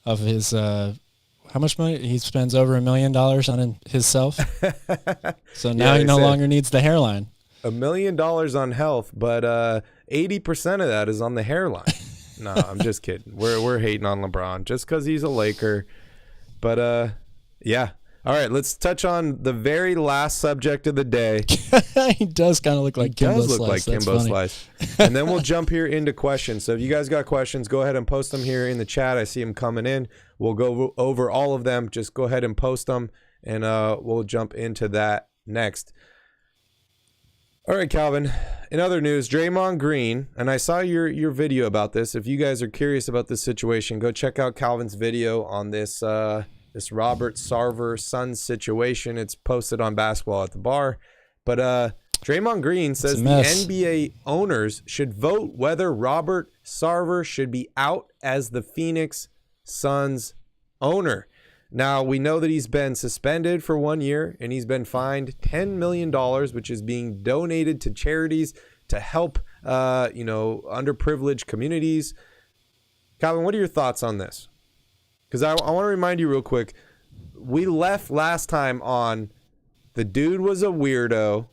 of his how much money? He spends over $1 million on himself. So now he no longer needs the hairline. $1 million on health, but 80% of that is on the hairline. No, I'm just kidding. We're hating on LeBron just because he's a Laker. But yeah. All right, let's touch on the very last subject of the day. He does kind of look like Kimbo Slice. He does look like Kimbo Slice. And then we'll jump here into questions. So if you guys got questions, go ahead and post them here in the chat. I see them coming in. We'll go over all of them. Just go ahead and post them, and we'll jump into that next. All right, Calvin. In other news, Draymond Green, and I saw your video about this. If you guys are curious about this situation, go check out Calvin's video on this this Robert Sarver Suns situation. It's posted on Basketball at the Bar. But Draymond Green says the NBA owners should vote whether Robert Sarver should be out as the Phoenix Suns owner. Now, we know that he's been suspended for 1 year, and he's been fined $10 million, which is being donated to charities to help, underprivileged communities. Calvin, what are your thoughts on this? Because I want to remind you real quick, we left last time on the dude was a weirdo,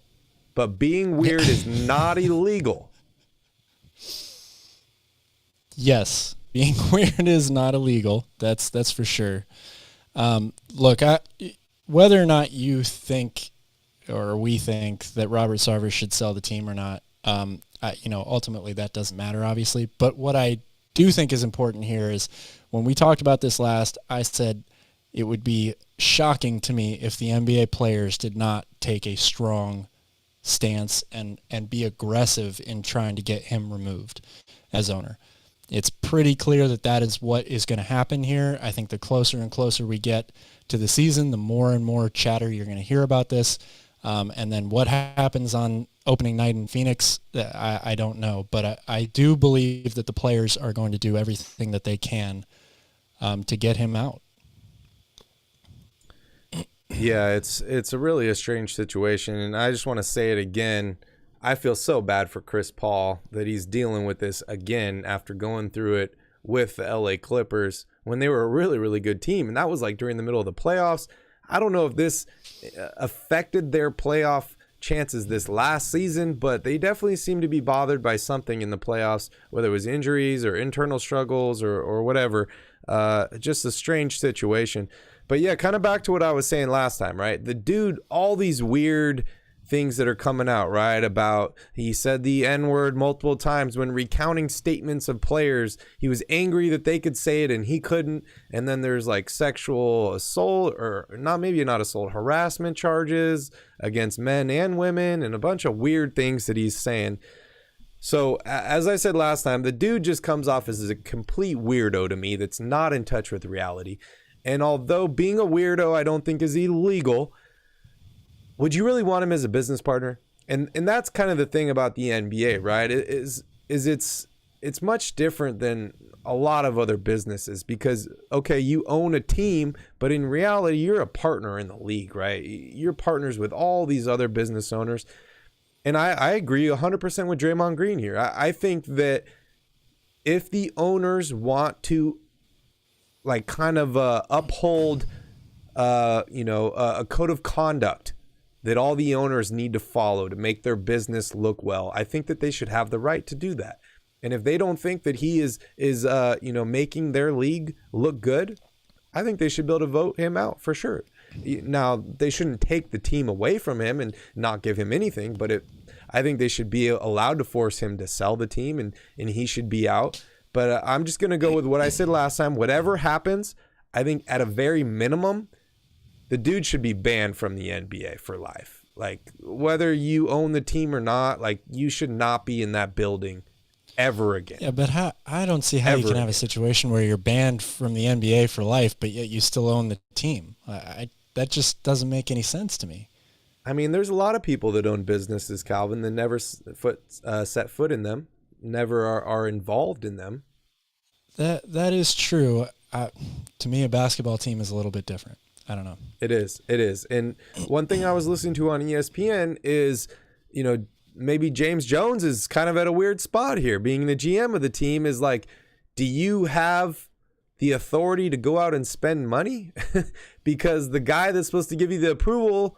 but being weird is not illegal. Yes, being weird is not illegal. That's for sure. Look, whether or not you think or we think that Robert Sarver should sell the team or not, ultimately that doesn't matter, obviously. But what I do think is important here is when we talked about this last, I said it would be shocking to me if the NBA players did not take a strong stance and be aggressive in trying to get him removed as owner. It's pretty clear that is what is going to happen here. I think the closer and closer we get to the season, the more and more chatter you're going to hear about this. And then what happens on opening night in Phoenix, I don't know. But I do believe that the players are going to do everything that they can to get him out. Yeah, it's really a strange situation. And I just want to say it again. I feel so bad for Chris Paul that he's dealing with this again after going through it with the LA Clippers when they were a really, really good team. And that was like during the middle of the playoffs. I don't know if this affected their playoff chances this last season, but they definitely seem to be bothered by something in the playoffs, whether it was injuries or internal struggles or whatever. Just a strange situation. But yeah, kind of back to what I was saying last time, right? The dude, all these weird things that are coming out, right? About he said the N-word multiple times when recounting statements of players. He was angry that they could say it and he couldn't. And then there's like sexual assault harassment charges against men and women and a bunch of weird things that he's saying. So as I said last time, the dude just comes off as a complete weirdo to me that's not in touch with reality. And although being a weirdo I don't think is illegal, would you really want him as a business partner? And that's kind of the thing about the NBA, right? It's much different than a lot of other businesses because, okay, you own a team, but in reality, you're a partner in the league, right? You're partners with all these other business owners. And I agree 100% with Draymond Green here. I think that if the owners want to like kind of uphold, a code of conduct that all the owners need to follow to make their business look well, I think that they should have the right to do that. And if they don't think that he is making their league look good, I think they should be able to vote him out for sure. Now, they shouldn't take the team away from him and not give him anything, but I think they should be allowed to force him to sell the team and he should be out. But I'm just going to go with what I said last time. Whatever happens, I think at a very minimum, the dude should be banned from the NBA for life. Like, whether you own the team or not, like, you should not be in that building ever again. Yeah, but I don't see how you can have a situation where you're banned from the NBA for life, but yet you still own the team. That just doesn't make any sense to me. I mean, there's a lot of people that own businesses, Calvin, that never set foot in them, never are involved in them. That is true. To me, a basketball team is a little bit different. I don't know. It is. And one thing I was listening to on ESPN is, maybe James Jones is kind of at a weird spot here. Being the GM of the team is like, do you have the authority to go out and spend money? Because the guy that's supposed to give you the approval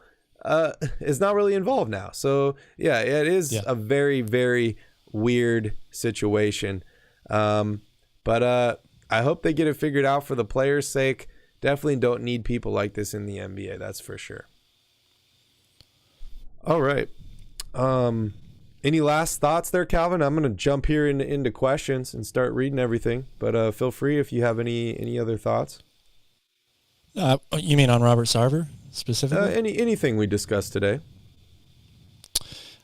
is not really involved now. So yeah, it is a very, very weird situation. But I hope they get it figured out for the players' sake. Definitely don't need people like this in the NBA. That's for sure. All right. Any last thoughts there, Calvin? I'm going to jump here into questions and start reading everything, but feel free if you have any other thoughts. You mean on Robert Sarver specifically? Anything we discussed today.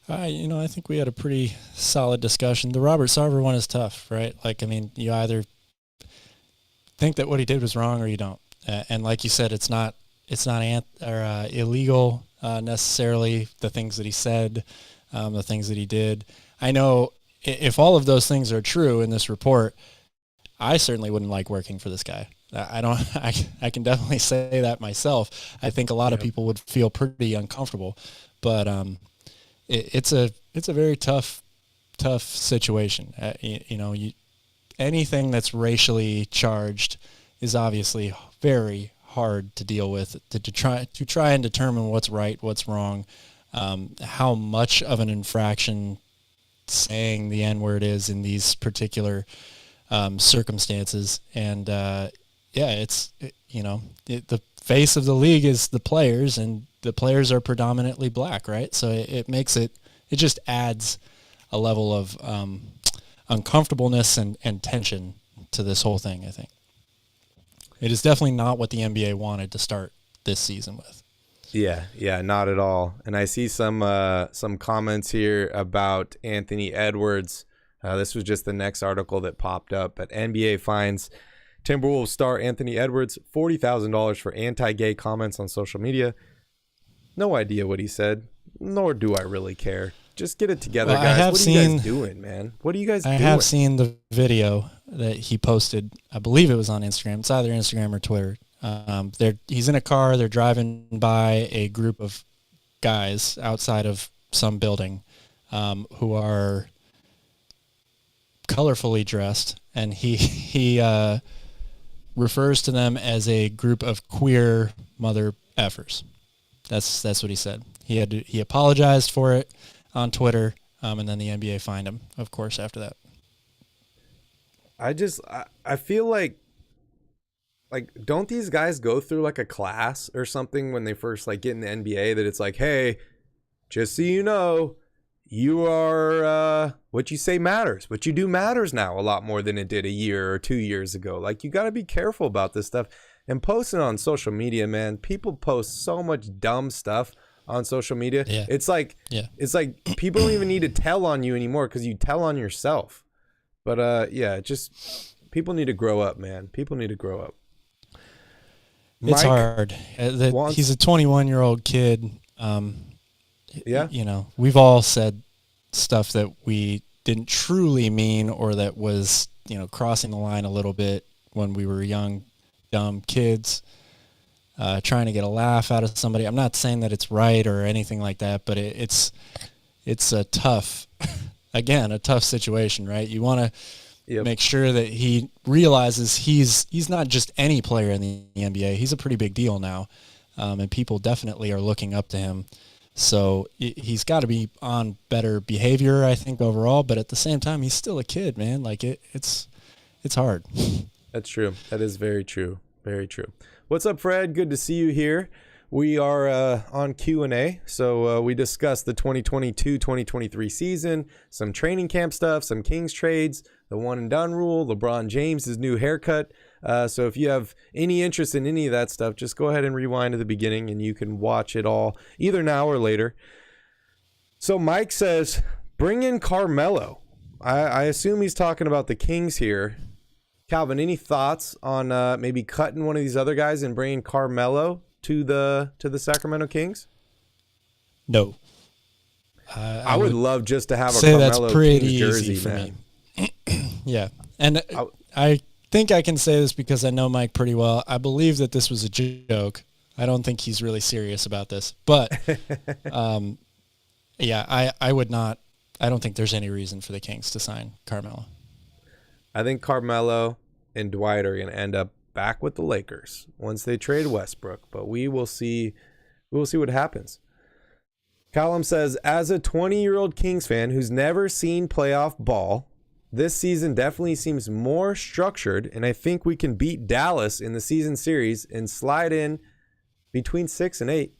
I think we had a pretty solid discussion. The Robert Sarver one is tough, right? Like, I mean, you either think that what he did was wrong or you don't. And like you said, it's not illegal necessarily, the things that he said, the things that he did. I know if all of those things are true in this report, I certainly wouldn't like working for this guy. I can definitely say that myself. I think a lot of people would feel pretty uncomfortable, but it's a very tough situation. Anything that's racially charged is obviously very hard to deal with, to try and determine what's right, what's wrong, how much of an infraction saying the N-word is in these particular circumstances. And the face of the league is the players, and the players are predominantly black, right? So it just adds a level of uncomfortableness and tension to this whole thing, I think. It is definitely not what the NBA wanted to start this season with. Yeah, not at all. And I see some comments here about Anthony Edwards. This was just the next article that popped up. But NBA fines Timberwolves star Anthony Edwards $40,000 for anti-gay comments on social media. No idea what he said, nor do I really care. Just get it together, guys. What are you guys doing, man? What are you guys doing? I have seen the video that he posted. I believe it was on Instagram. It's either Instagram or Twitter. He's in a car. They're driving by a group of guys outside of some building who are colorfully dressed, and he refers to them as a group of queer mother effers. That's what he said. He apologized for it on Twitter, and then the NBA fined him, of course, after that. I feel like don't these guys go through like a class or something when they first get in the NBA, that it's like, hey, just so you know, you are what you say matters. What you do matters now a lot more than it did a year or 2 years ago. You got to be careful about this stuff. And posting on social media, man, people post so much dumb stuff on social media. Yeah. It's like people don't even need to tell on you anymore because you tell on yourself. But just people need to grow up, man. People need to grow up. It's hard. He's a 21-year-old kid. We've all said stuff that we didn't truly mean, or that was, crossing the line a little bit when we were young, dumb kids, trying to get a laugh out of somebody. I'm not saying that it's right or anything like that, but it's a tough, again, a tough situation, right? You want to make sure that he realizes he's not just any player in the NBA. He's a pretty big deal now, and people definitely are looking up to him. So he's got to be on better behavior, I think, overall. But at the same time, he's still a kid, man. It's hard. That's true. That is very true. Very true. What's up, Fred? Good to see you here. We are on Q&A. So we discussed the 2022-2023 season, some training camp stuff, some Kings trades, the one and done rule, LeBron James's new haircut. So if you have any interest in any of that stuff, just go ahead and rewind to the beginning and you can watch it all either now or later. So Mike says, bring in Carmelo. I assume he's talking about the Kings here. Calvin, any thoughts on maybe cutting one of these other guys and bringing Carmelo to the Sacramento Kings? No. I would love just to have a say Carmelo that's pretty Kings jersey, easy for man. me. Yeah. And I think I can say this because I know Mike pretty well. I believe that this was a joke. I don't think he's really serious about this. But, yeah, I would not. I don't think there's any reason for the Kings to sign Carmelo. I think Carmelo and Dwight are going to end up back with the Lakers once they trade Westbrook. But we will see. We will see what happens. Callum says, as a 20-year-old Kings fan who's never seen playoff ball, this season definitely seems more structured, and I think we can beat Dallas in the season series and slide in between 6 and 8.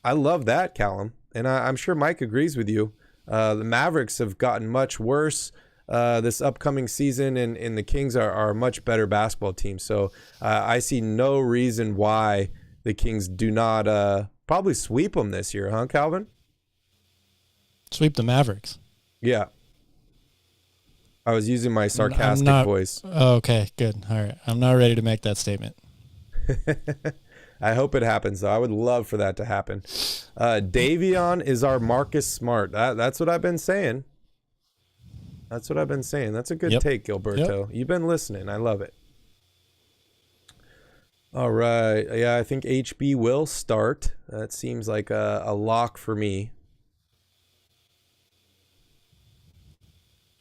I love that, Callum, and I'm sure Mike agrees with you. The Mavericks have gotten much worse this upcoming season, and the Kings are a much better basketball team. So I see no reason why the Kings do not probably sweep them this year, huh, Calvin? Sweep the Mavericks. Yeah. I was using my sarcastic voice. Oh, okay, good. All right. I'm not ready to make that statement. I hope it happens, though. I would love for that to happen. Davion is our Marcus Smart. That's what I've been saying. That's what I've been saying. That's a good take, Gilberto. Yep. You've been listening. I love it. All right. Yeah, I think HB will start. That seems like a lock for me.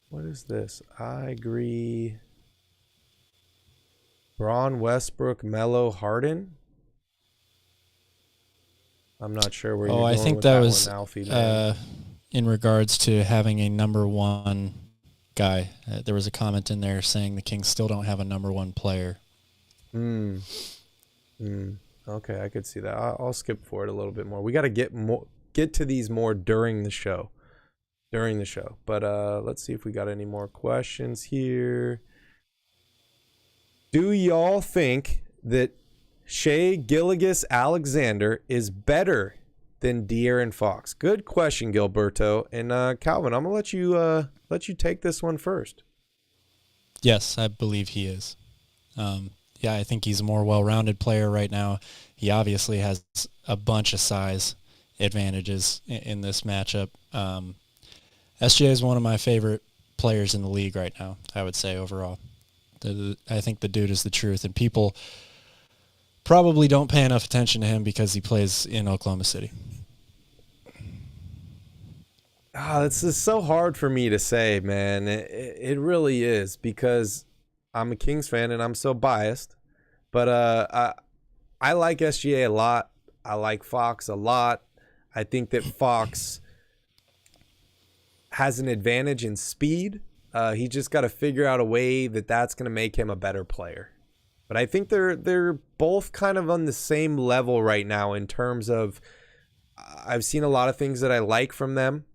What is this? I agree. Braun, Westbrook, Melo, Harden. I'm not sure where you're going I think with that was one, Alfie, in regards to having a number one guy. There was a comment in there saying the Kings still don't have a number one player. Okay, I could see that. I'll skip forward a little bit more. We got to get to these more during the show. But let's see if we got any more questions here. Do y'all think that Shai Gilgeous-Alexander is better than De'Aaron Fox? Good question, Gilberto. And Calvin, I'm gonna let you take this one first. Yes, I believe he is. Yeah, I think he's a more well-rounded player right now. He obviously has a bunch of size advantages in this matchup. SGA is one of my favorite players in the league right now, I would say, overall. I think the dude is the truth, and people probably don't pay enough attention to him because he plays in Oklahoma City. This is so hard for me to say, man. It really is, because I'm a Kings fan and I'm so biased. But I like SGA a lot. I like Fox a lot. I think that Fox has an advantage in speed. He just got to figure out a way that's going to make him a better player. But I think they're both kind of on the same level right now in terms of I've seen a lot of things that I like from them.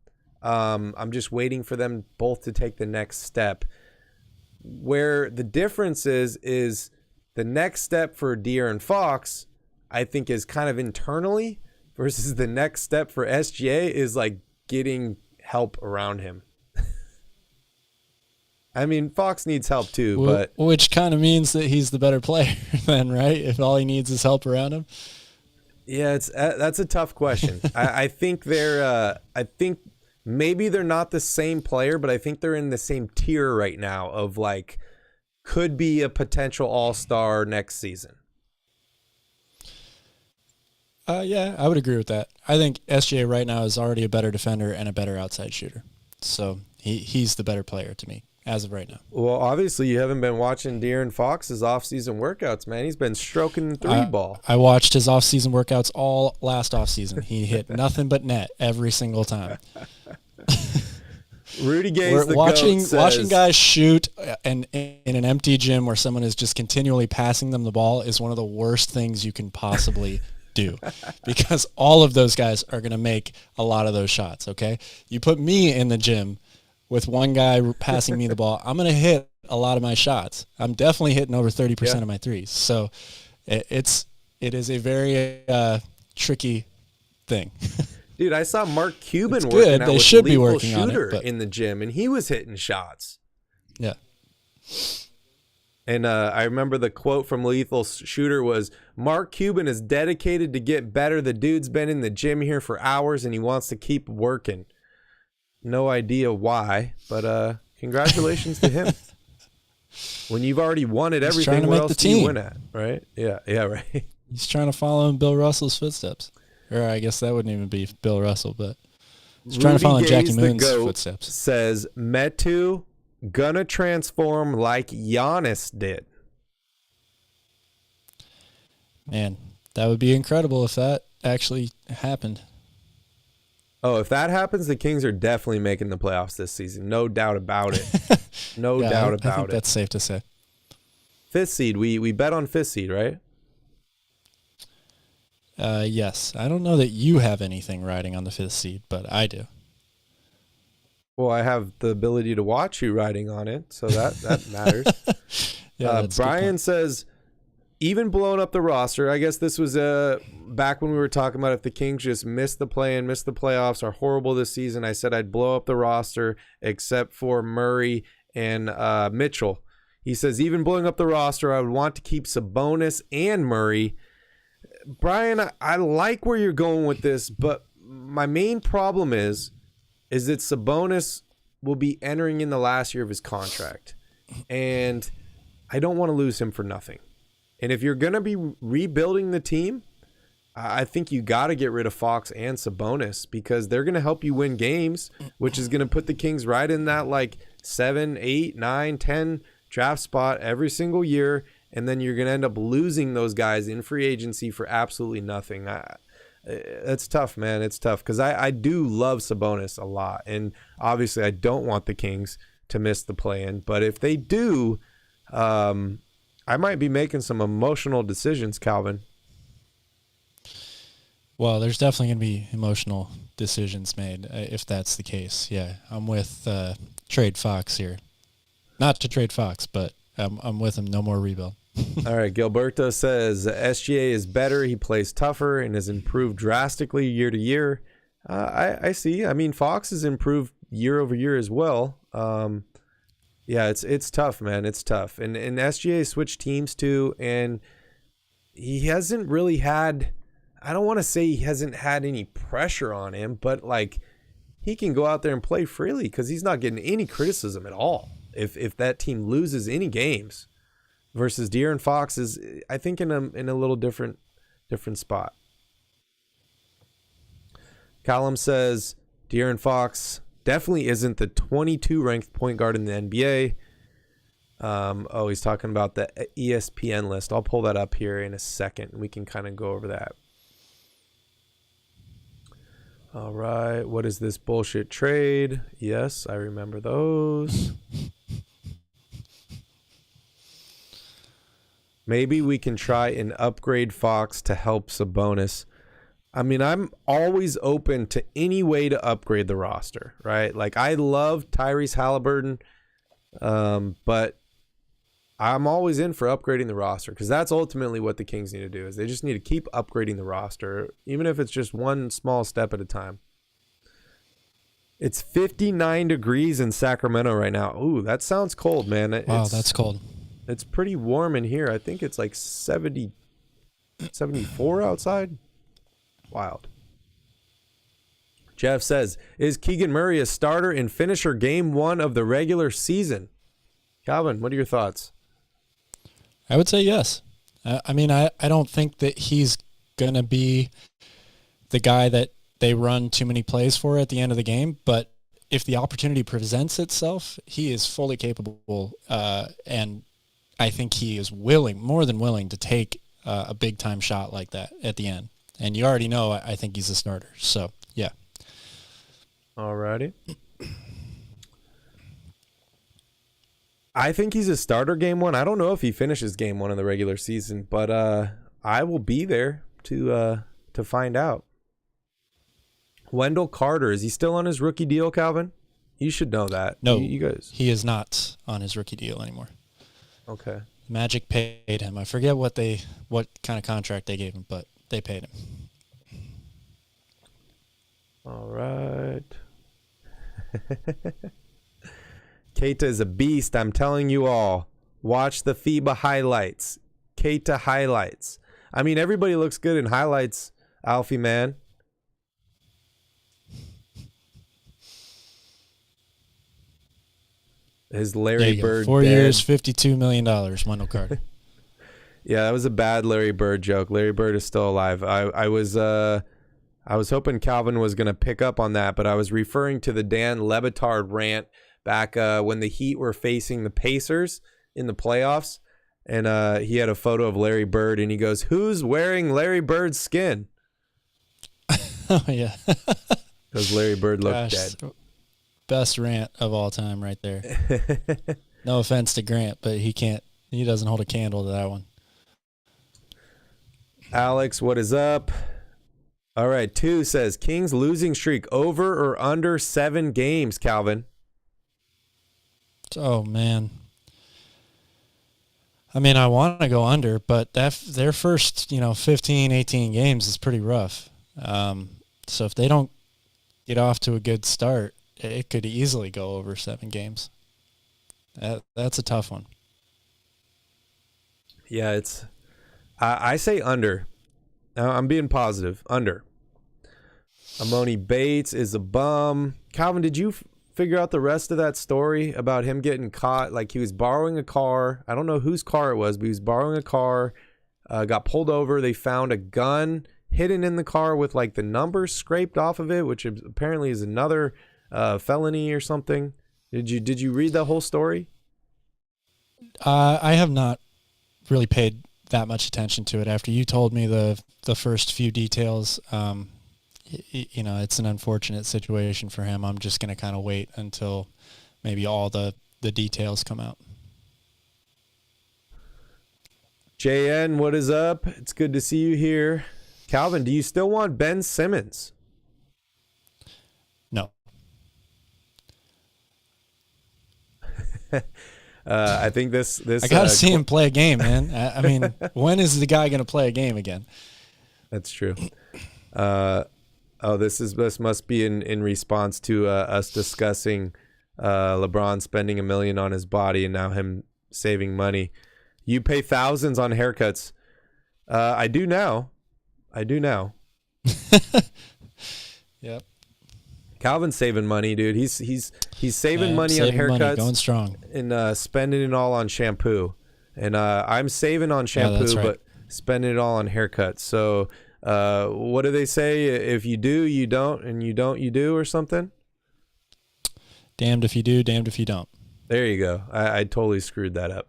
I'm just waiting for them both to take the next step. Where the difference is the next step for De'Aaron Fox, I think, is kind of internally, versus the next step for SGA is like getting help around him. I mean, Fox needs help too, but which kind of means that he's the better player then, right? If all he needs is help around him. Yeah, that's a tough question. I think I think maybe they're not the same player, but I think they're in the same tier right now of like could be a potential all-star next season. Yeah, I would agree with that. I think SGA right now is already a better defender and a better outside shooter. So he's the better player to me as of right now. Well, obviously you haven't been watching De'Aaron Fox's off-season workouts, man. He's been stroking the three ball. I watched his off-season workouts all last off-season. He hit nothing but net every single time. Rudy Gay's the watching GOAT says, guys shoot and in an empty gym where someone is just continually passing them the ball is one of the worst things you can possibly do, because all of those guys are going to make a lot of those shots. Okay, you put me in the gym with one guy passing me the ball, I'm going to hit a lot of my shots. I'm definitely hitting over 30% of my threes. So it is a very tricky thing. Dude, I saw Mark Cuban It's working good. out They with should be Lethal working on it, Shooter but- in the gym, and he was hitting shots. Yeah. And I remember the quote from Lethal Shooter was, Mark Cuban is dedicated to get better. The dude's been in the gym here for hours, and he wants to keep working. No idea why, but congratulations to him. When you've already won at He's trying everything, to what make else the do you team. win at, right? Yeah, right. He's trying to follow in Bill Russell's footsteps. Or I guess that wouldn't even be Bill Russell, but he's trying to follow in Jackie Gaze, the Moon's GOAT, footsteps. says, Metu gonna transform like Giannis did. Man, that would be incredible if that actually happened. Oh, if that happens, the Kings are definitely making the playoffs this season. No doubt about it. No Yeah, doubt I about think it. that's safe to say. Fifth seed. We bet on fifth seed, right? Yes. I don't know that you have anything riding on the 5th seed, but I do. Well, I have the ability to watch you riding on it, so that matters. Yeah, that's a good Brian point. says, even blowing up the roster, I guess this was back when we were talking about if the Kings just missed the play-in, missed the playoffs, are horrible this season. I said I'd blow up the roster except for Murray and Mitchell. He says, even blowing up the roster, I would want to keep Sabonis and Murray. Brian, I like where you're going with this, but my main problem is that Sabonis will be entering in the last year of his contract. And I don't want to lose him for nothing. And if you're going to be rebuilding the team, I think you got to get rid of Fox and Sabonis because they're going to help you win games, which is going to put the Kings right in that like 7, 8, 9, 10 draft spot every single year. And then you're going to end up losing those guys in free agency for absolutely nothing. It's tough, man. It's tough because I do love Sabonis a lot. And obviously I don't want the Kings to miss the play-in. But if they do, I might be making some emotional decisions, Calvin. Well, there's definitely going to be emotional decisions made if that's the case. Yeah, I'm with trade Fox here. Not to trade Fox, but I'm with him. No more rebuild. All right, Gilberto says SGA is better. He plays tougher and has improved drastically year to year. I see. I mean, Fox has improved year over year as well. Yeah, it's tough, man. It's tough. And SGA switched teams too, and he hasn't really had, I don't want to say he hasn't had any pressure on him, but like he can go out there and play freely because he's not getting any criticism at all if that team loses any games. Versus De'Aaron Fox is, I think, in a little different spot. Callum says De'Aaron Fox definitely isn't the 22 ranked point guard in the NBA. He's talking about the ESPN list. I'll pull that up here in a second. We can kind of go over that. All right. What is this bullshit trade? Yes, I remember those. Maybe we can try and upgrade Fox to help Sabonis. I mean, I'm always open to any way to upgrade the roster, right? Like, I love Tyrese Halliburton, but I'm always in for upgrading the roster because that's ultimately what the Kings need to do is they just need to keep upgrading the roster, even if it's just one small step at a time. It's 59 degrees in Sacramento right now. Ooh, that sounds cold, man. Wow, that's cold. It's pretty warm in here. I think it's like 74 outside. Wild. Jeff says, is Keegan Murray a starter and finisher game 1 of the regular season? Calvin, what are your thoughts? I would say yes. I mean, I don't think that he's going to be the guy that they run too many plays for at the end of the game, but if the opportunity presents itself, he is fully capable, and I think he is more than willing to take a big-time shot like that at the end. And you already know I think he's a starter. So, yeah. All righty. I think he's a starter game 1. I don't know if he finishes game 1 in the regular season, but I will be there to find out. Wendell Carter, is he still on his rookie deal, Calvin? You should know that. No, you guys. He is not on his rookie deal anymore. Okay. Magic paid him. I forget what kind of contract they gave him, but they paid him. Keita is a beast. I'm telling you all. Watch the FIBA highlights. Keita highlights. I mean, everybody looks good in highlights, Alfie, man. His Larry Bird. 4 years, $52 million, Wendell Carter. Yeah, that was a bad Larry Bird joke. Larry Bird is still alive. I was hoping Calvin was going to pick up on that, but I was referring to the Dan Le Batard rant back when the Heat were facing the Pacers in the playoffs, and he had a photo of Larry Bird, and he goes, "Who's wearing Larry Bird's skin?" Oh, yeah. Because Larry Bird looked dead. Best rant of all time right there. No offense to Grant, but he doesn't hold a candle to that one. Alex, what is up? All right, 2 says, Kings losing streak over or under 7 games, Calvin? Oh, man. I mean, I want to go under, but their first, 15, 18 games is pretty rough. So if they don't get off to a good start, it could easily go over 7 games. That's a tough one. Yeah, I say under. I'm being positive. Under. Amoni Bates is a bum. Calvin, did you figure out the rest of that story about him getting caught? Like, he was borrowing a car. I don't know whose car it was, but he was borrowing a car. Got pulled over. They found a gun hidden in the car with, like, the numbers scraped off of it, which apparently is another felony or something. Did you read the whole story? I have not really paid that much attention to it. After you told me the first few details, it's an unfortunate situation for him. I'm just going to kind of wait until maybe all the details come out. JN, what is up? It's good to see you here. Calvin, do you still want Ben Simmons? No. I think this I got to see him play a game, man. I mean, when is the guy going to play a game again? That's true. This must be in response to us discussing LeBron spending $1 million on his body and now him saving money. You pay thousands on haircuts. I do now. Yep. Calvin's saving money, dude. He's saving money on haircuts, money, going strong, and spending it all on shampoo. And I'm saving on shampoo, right. but spending it all on haircuts. So what do they say? If you do, you don't, and you don't, you do, or something? Damned if you do, damned if you don't. There you go. I totally screwed that up.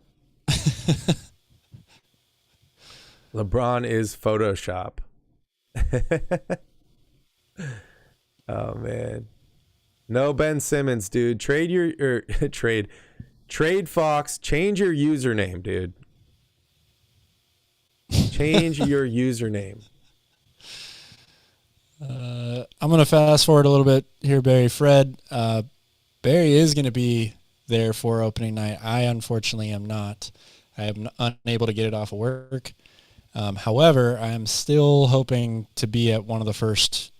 LeBron is Photoshop. Oh man, no Ben Simmons, dude. Trade Fox. Change your username, dude. Change your username. I'm gonna fast forward a little bit here, Barry. Fred, Barry is gonna be there for opening night. I unfortunately am not. I am unable to get it off of work. However, I'm still hoping to be at one of the first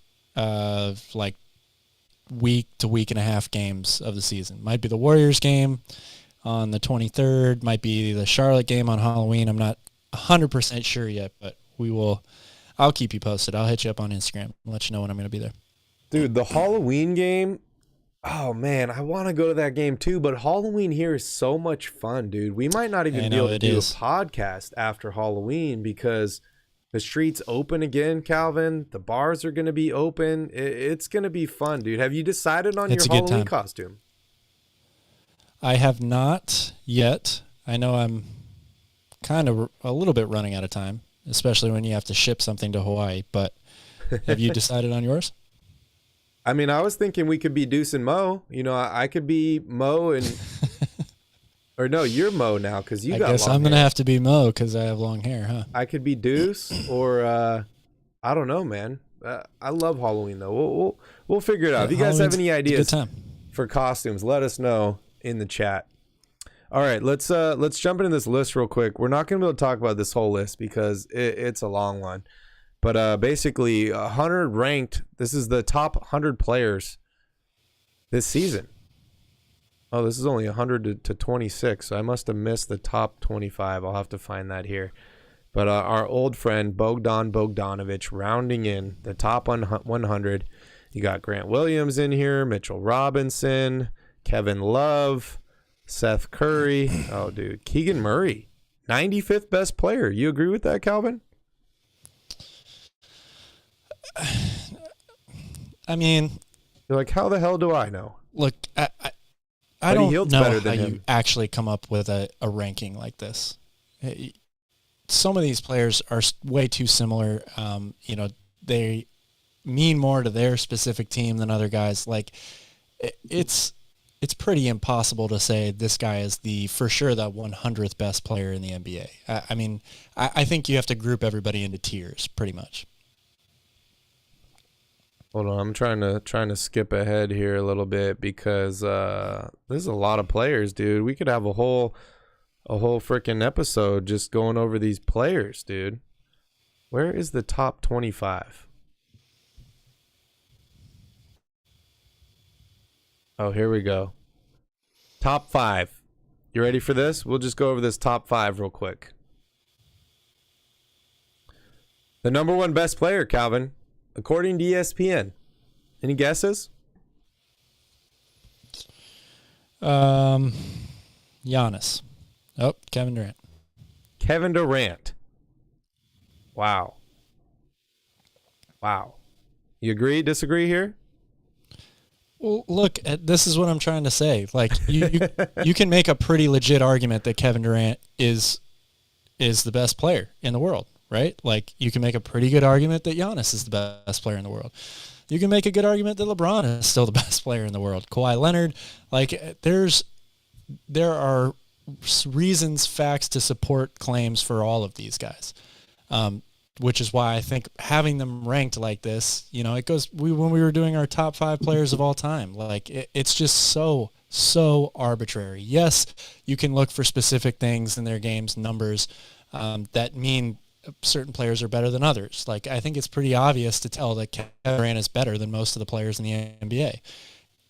week to week and a half games of the season. Might be the Warriors game on the 23rd, might be the Charlotte game on Halloween. I'm not 100% sure yet, but I'll keep you posted. I'll hit you up on Instagram and let you know when I'm going to be there. Dude, the Halloween game, oh man, I want to go to that game too, but Halloween here is so much fun, dude. We might not even be able to do a podcast after Halloween because the streets open again, Calvin. The bars are going to be open. It's going to be fun, dude. Have you decided on your Halloween costume? I have not yet. I know I'm kind of a little bit running out of time, especially when you have to ship something to Hawaii. But have you decided on yours? I mean, I was thinking we could be Deuce and Mo. I could be Mo and... Or no, you're Mo now because you got long hair. I guess I'm going to have to be Mo because I have long hair, huh? I could be Deuce or I don't know, man. I love Halloween, though. We'll figure it out. If you guys have any ideas for costumes, let us know in the chat. All right, let's jump into this list real quick. We're not going to be able to talk about this whole list because it's a long one. But basically, 100 ranked. This is the top 100 players this season. Oh, this is only 100 to 26, so I must have missed the top 25. I'll have to find that here. But our old friend Bogdan Bogdanovic rounding in the top 100. You got Grant Williams in here, Mitchell Robinson, Kevin Love, Seth Curry. Oh, dude. Keegan Murray, 95th best player. You agree with that, Calvin? I mean, you're like, how the hell do I know? Look, I don't know how you actually come up with a ranking like this. Some of these players are way too similar. They mean more to their specific team than other guys. Like, it's pretty impossible to say this guy is for sure the 100th best player in the NBA. I think you have to group everybody into tiers pretty much. Hold on, I'm trying to skip ahead here a little bit because there's a lot of players, dude. We could have a whole freaking episode just going over these players, dude. Where is the top 25? Oh, here we go. Top 5. You ready for this? We'll just go over this top 5 real quick. The number 1 best player, Calvin, according to ESPN. Any guesses? Giannis. Oh, Kevin Durant. Kevin Durant. Wow. You agree, disagree here? Well, look, this is what I'm trying to say. Like, you can make a pretty legit argument that Kevin Durant is the best player in the world, right? Like, you can make a pretty good argument that Giannis is the best player in the world. You can make a good argument that LeBron is still the best player in the world. Kawhi Leonard, like, there are reasons, facts to support claims for all of these guys, which is why I think having them ranked like this, it goes. When we were doing our top 5 players of all time, like it's just so arbitrary. Yes, you can look for specific things in their games, numbers that mean certain players are better than others. Like, I think it's pretty obvious to tell that Kevin Durant is better than most of the players in the NBA.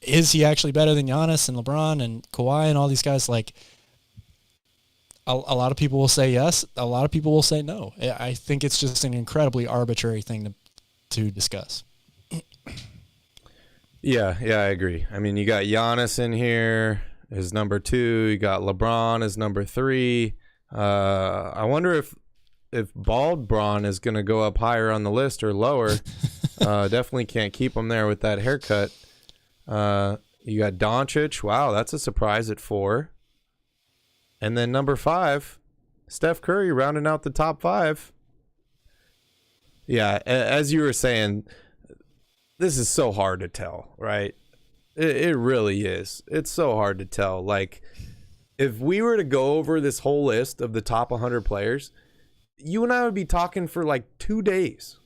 Is he actually better than Giannis and LeBron and Kawhi and all these guys? Like, a lot of people will say yes. A lot of people will say no. I think it's just an incredibly arbitrary thing to discuss. Yeah, I agree. I mean, you got Giannis in here as number 2. You got LeBron as number 3. I wonder if Bald Bron is going to go up higher on the list or lower. Definitely can't keep him there with that haircut. You got Doncic. Wow, that's a surprise at 4. And then number 5, Steph Curry rounding out the top 5. Yeah, as you were saying, this is so hard to tell, right? It really is. It's so hard to tell. Like, if we were to go over this whole list of the top 100 players, you and I would be talking for like 2 days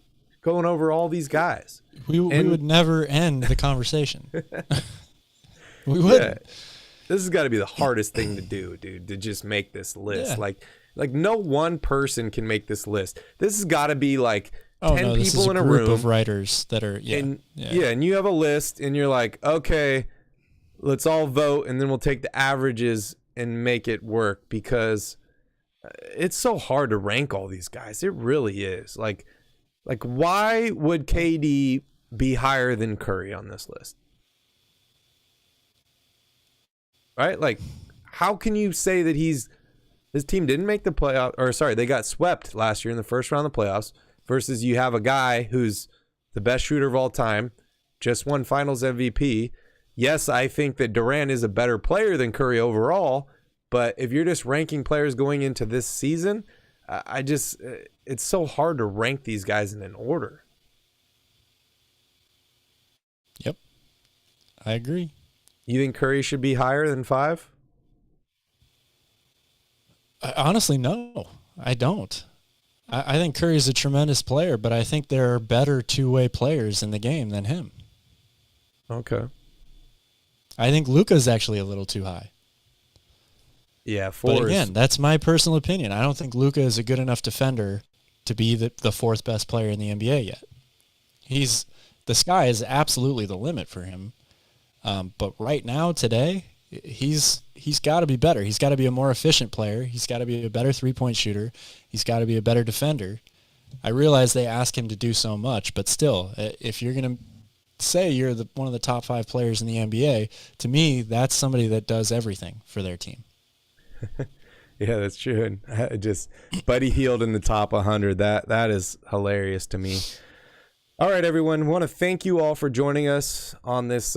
going over all these guys. We would never end the conversation. We wouldn't. Yeah. This has got to be the hardest thing to do, dude, to just make this list. Yeah. Like no one person can make this list. This has got to be like 10 people in a room of writers that are, and you have a list, and you're like, okay, let's all vote, and then we'll take the averages and make it work, because it's so hard to rank all these guys. It really is. Like why would KD be higher than Curry on this list? Right? Like, how can you say that his team didn't make the playoff, or sorry, they got swept last year in the first round of the playoffs, versus you have a guy who's the best shooter of all time, just won Finals MVP. Yes, I think that Durant is a better player than Curry overall, but if you're just ranking players going into this season, it's so hard to rank these guys in an order. Yep, I agree. You think Curry should be higher than 5? Honestly, no, I don't. I think Curry's a tremendous player, but I think there are better two-way players in the game than him. Okay. I think Luka's actually a little too high. Yeah, 4. But again, that's my personal opinion. I don't think Luka is a good enough defender to be the 4th best player in the NBA yet. The sky is absolutely the limit for him. But right now, today, he's got to be better. He's got to be a more efficient player. He's got to be a better three-point shooter. He's got to be a better defender. I realize they ask him to do so much, but still, if you're going to say you're one of the top 5 players in the NBA, to me, that's somebody that does everything for their team. Yeah, that's true. And just Buddy Hield in the top 100. That is hilarious to me. All right, everyone. Want to thank you all for joining us on this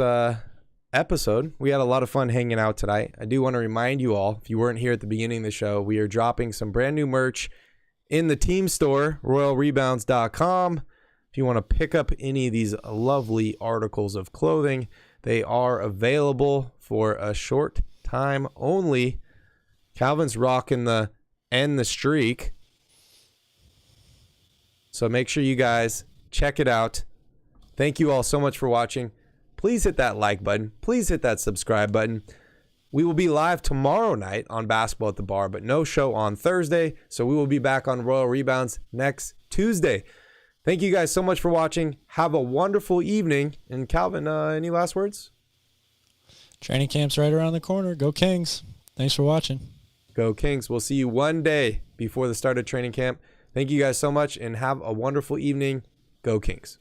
episode. We had a lot of fun hanging out tonight. I do want to remind you all, if you weren't here at the beginning of the show, we are dropping some brand new merch in the team store, royalrebounds.com. If you want to pick up any of these lovely articles of clothing, they are available for a short time only. Calvin's rocking the End the Streak. So make sure you guys check it out. Thank you all so much for watching. Please hit that like button. Please hit that subscribe button. We will be live tomorrow night on Basketball at the Bar, but no show on Thursday. So we will be back on Royal Rebounds next Tuesday. Thank you guys so much for watching. Have a wonderful evening. And Calvin, any last words? Training camp's right around the corner. Go Kings. Thanks for watching. Go Kings. We'll see you one day before the start of training camp. Thank you guys so much and have a wonderful evening. Go Kings.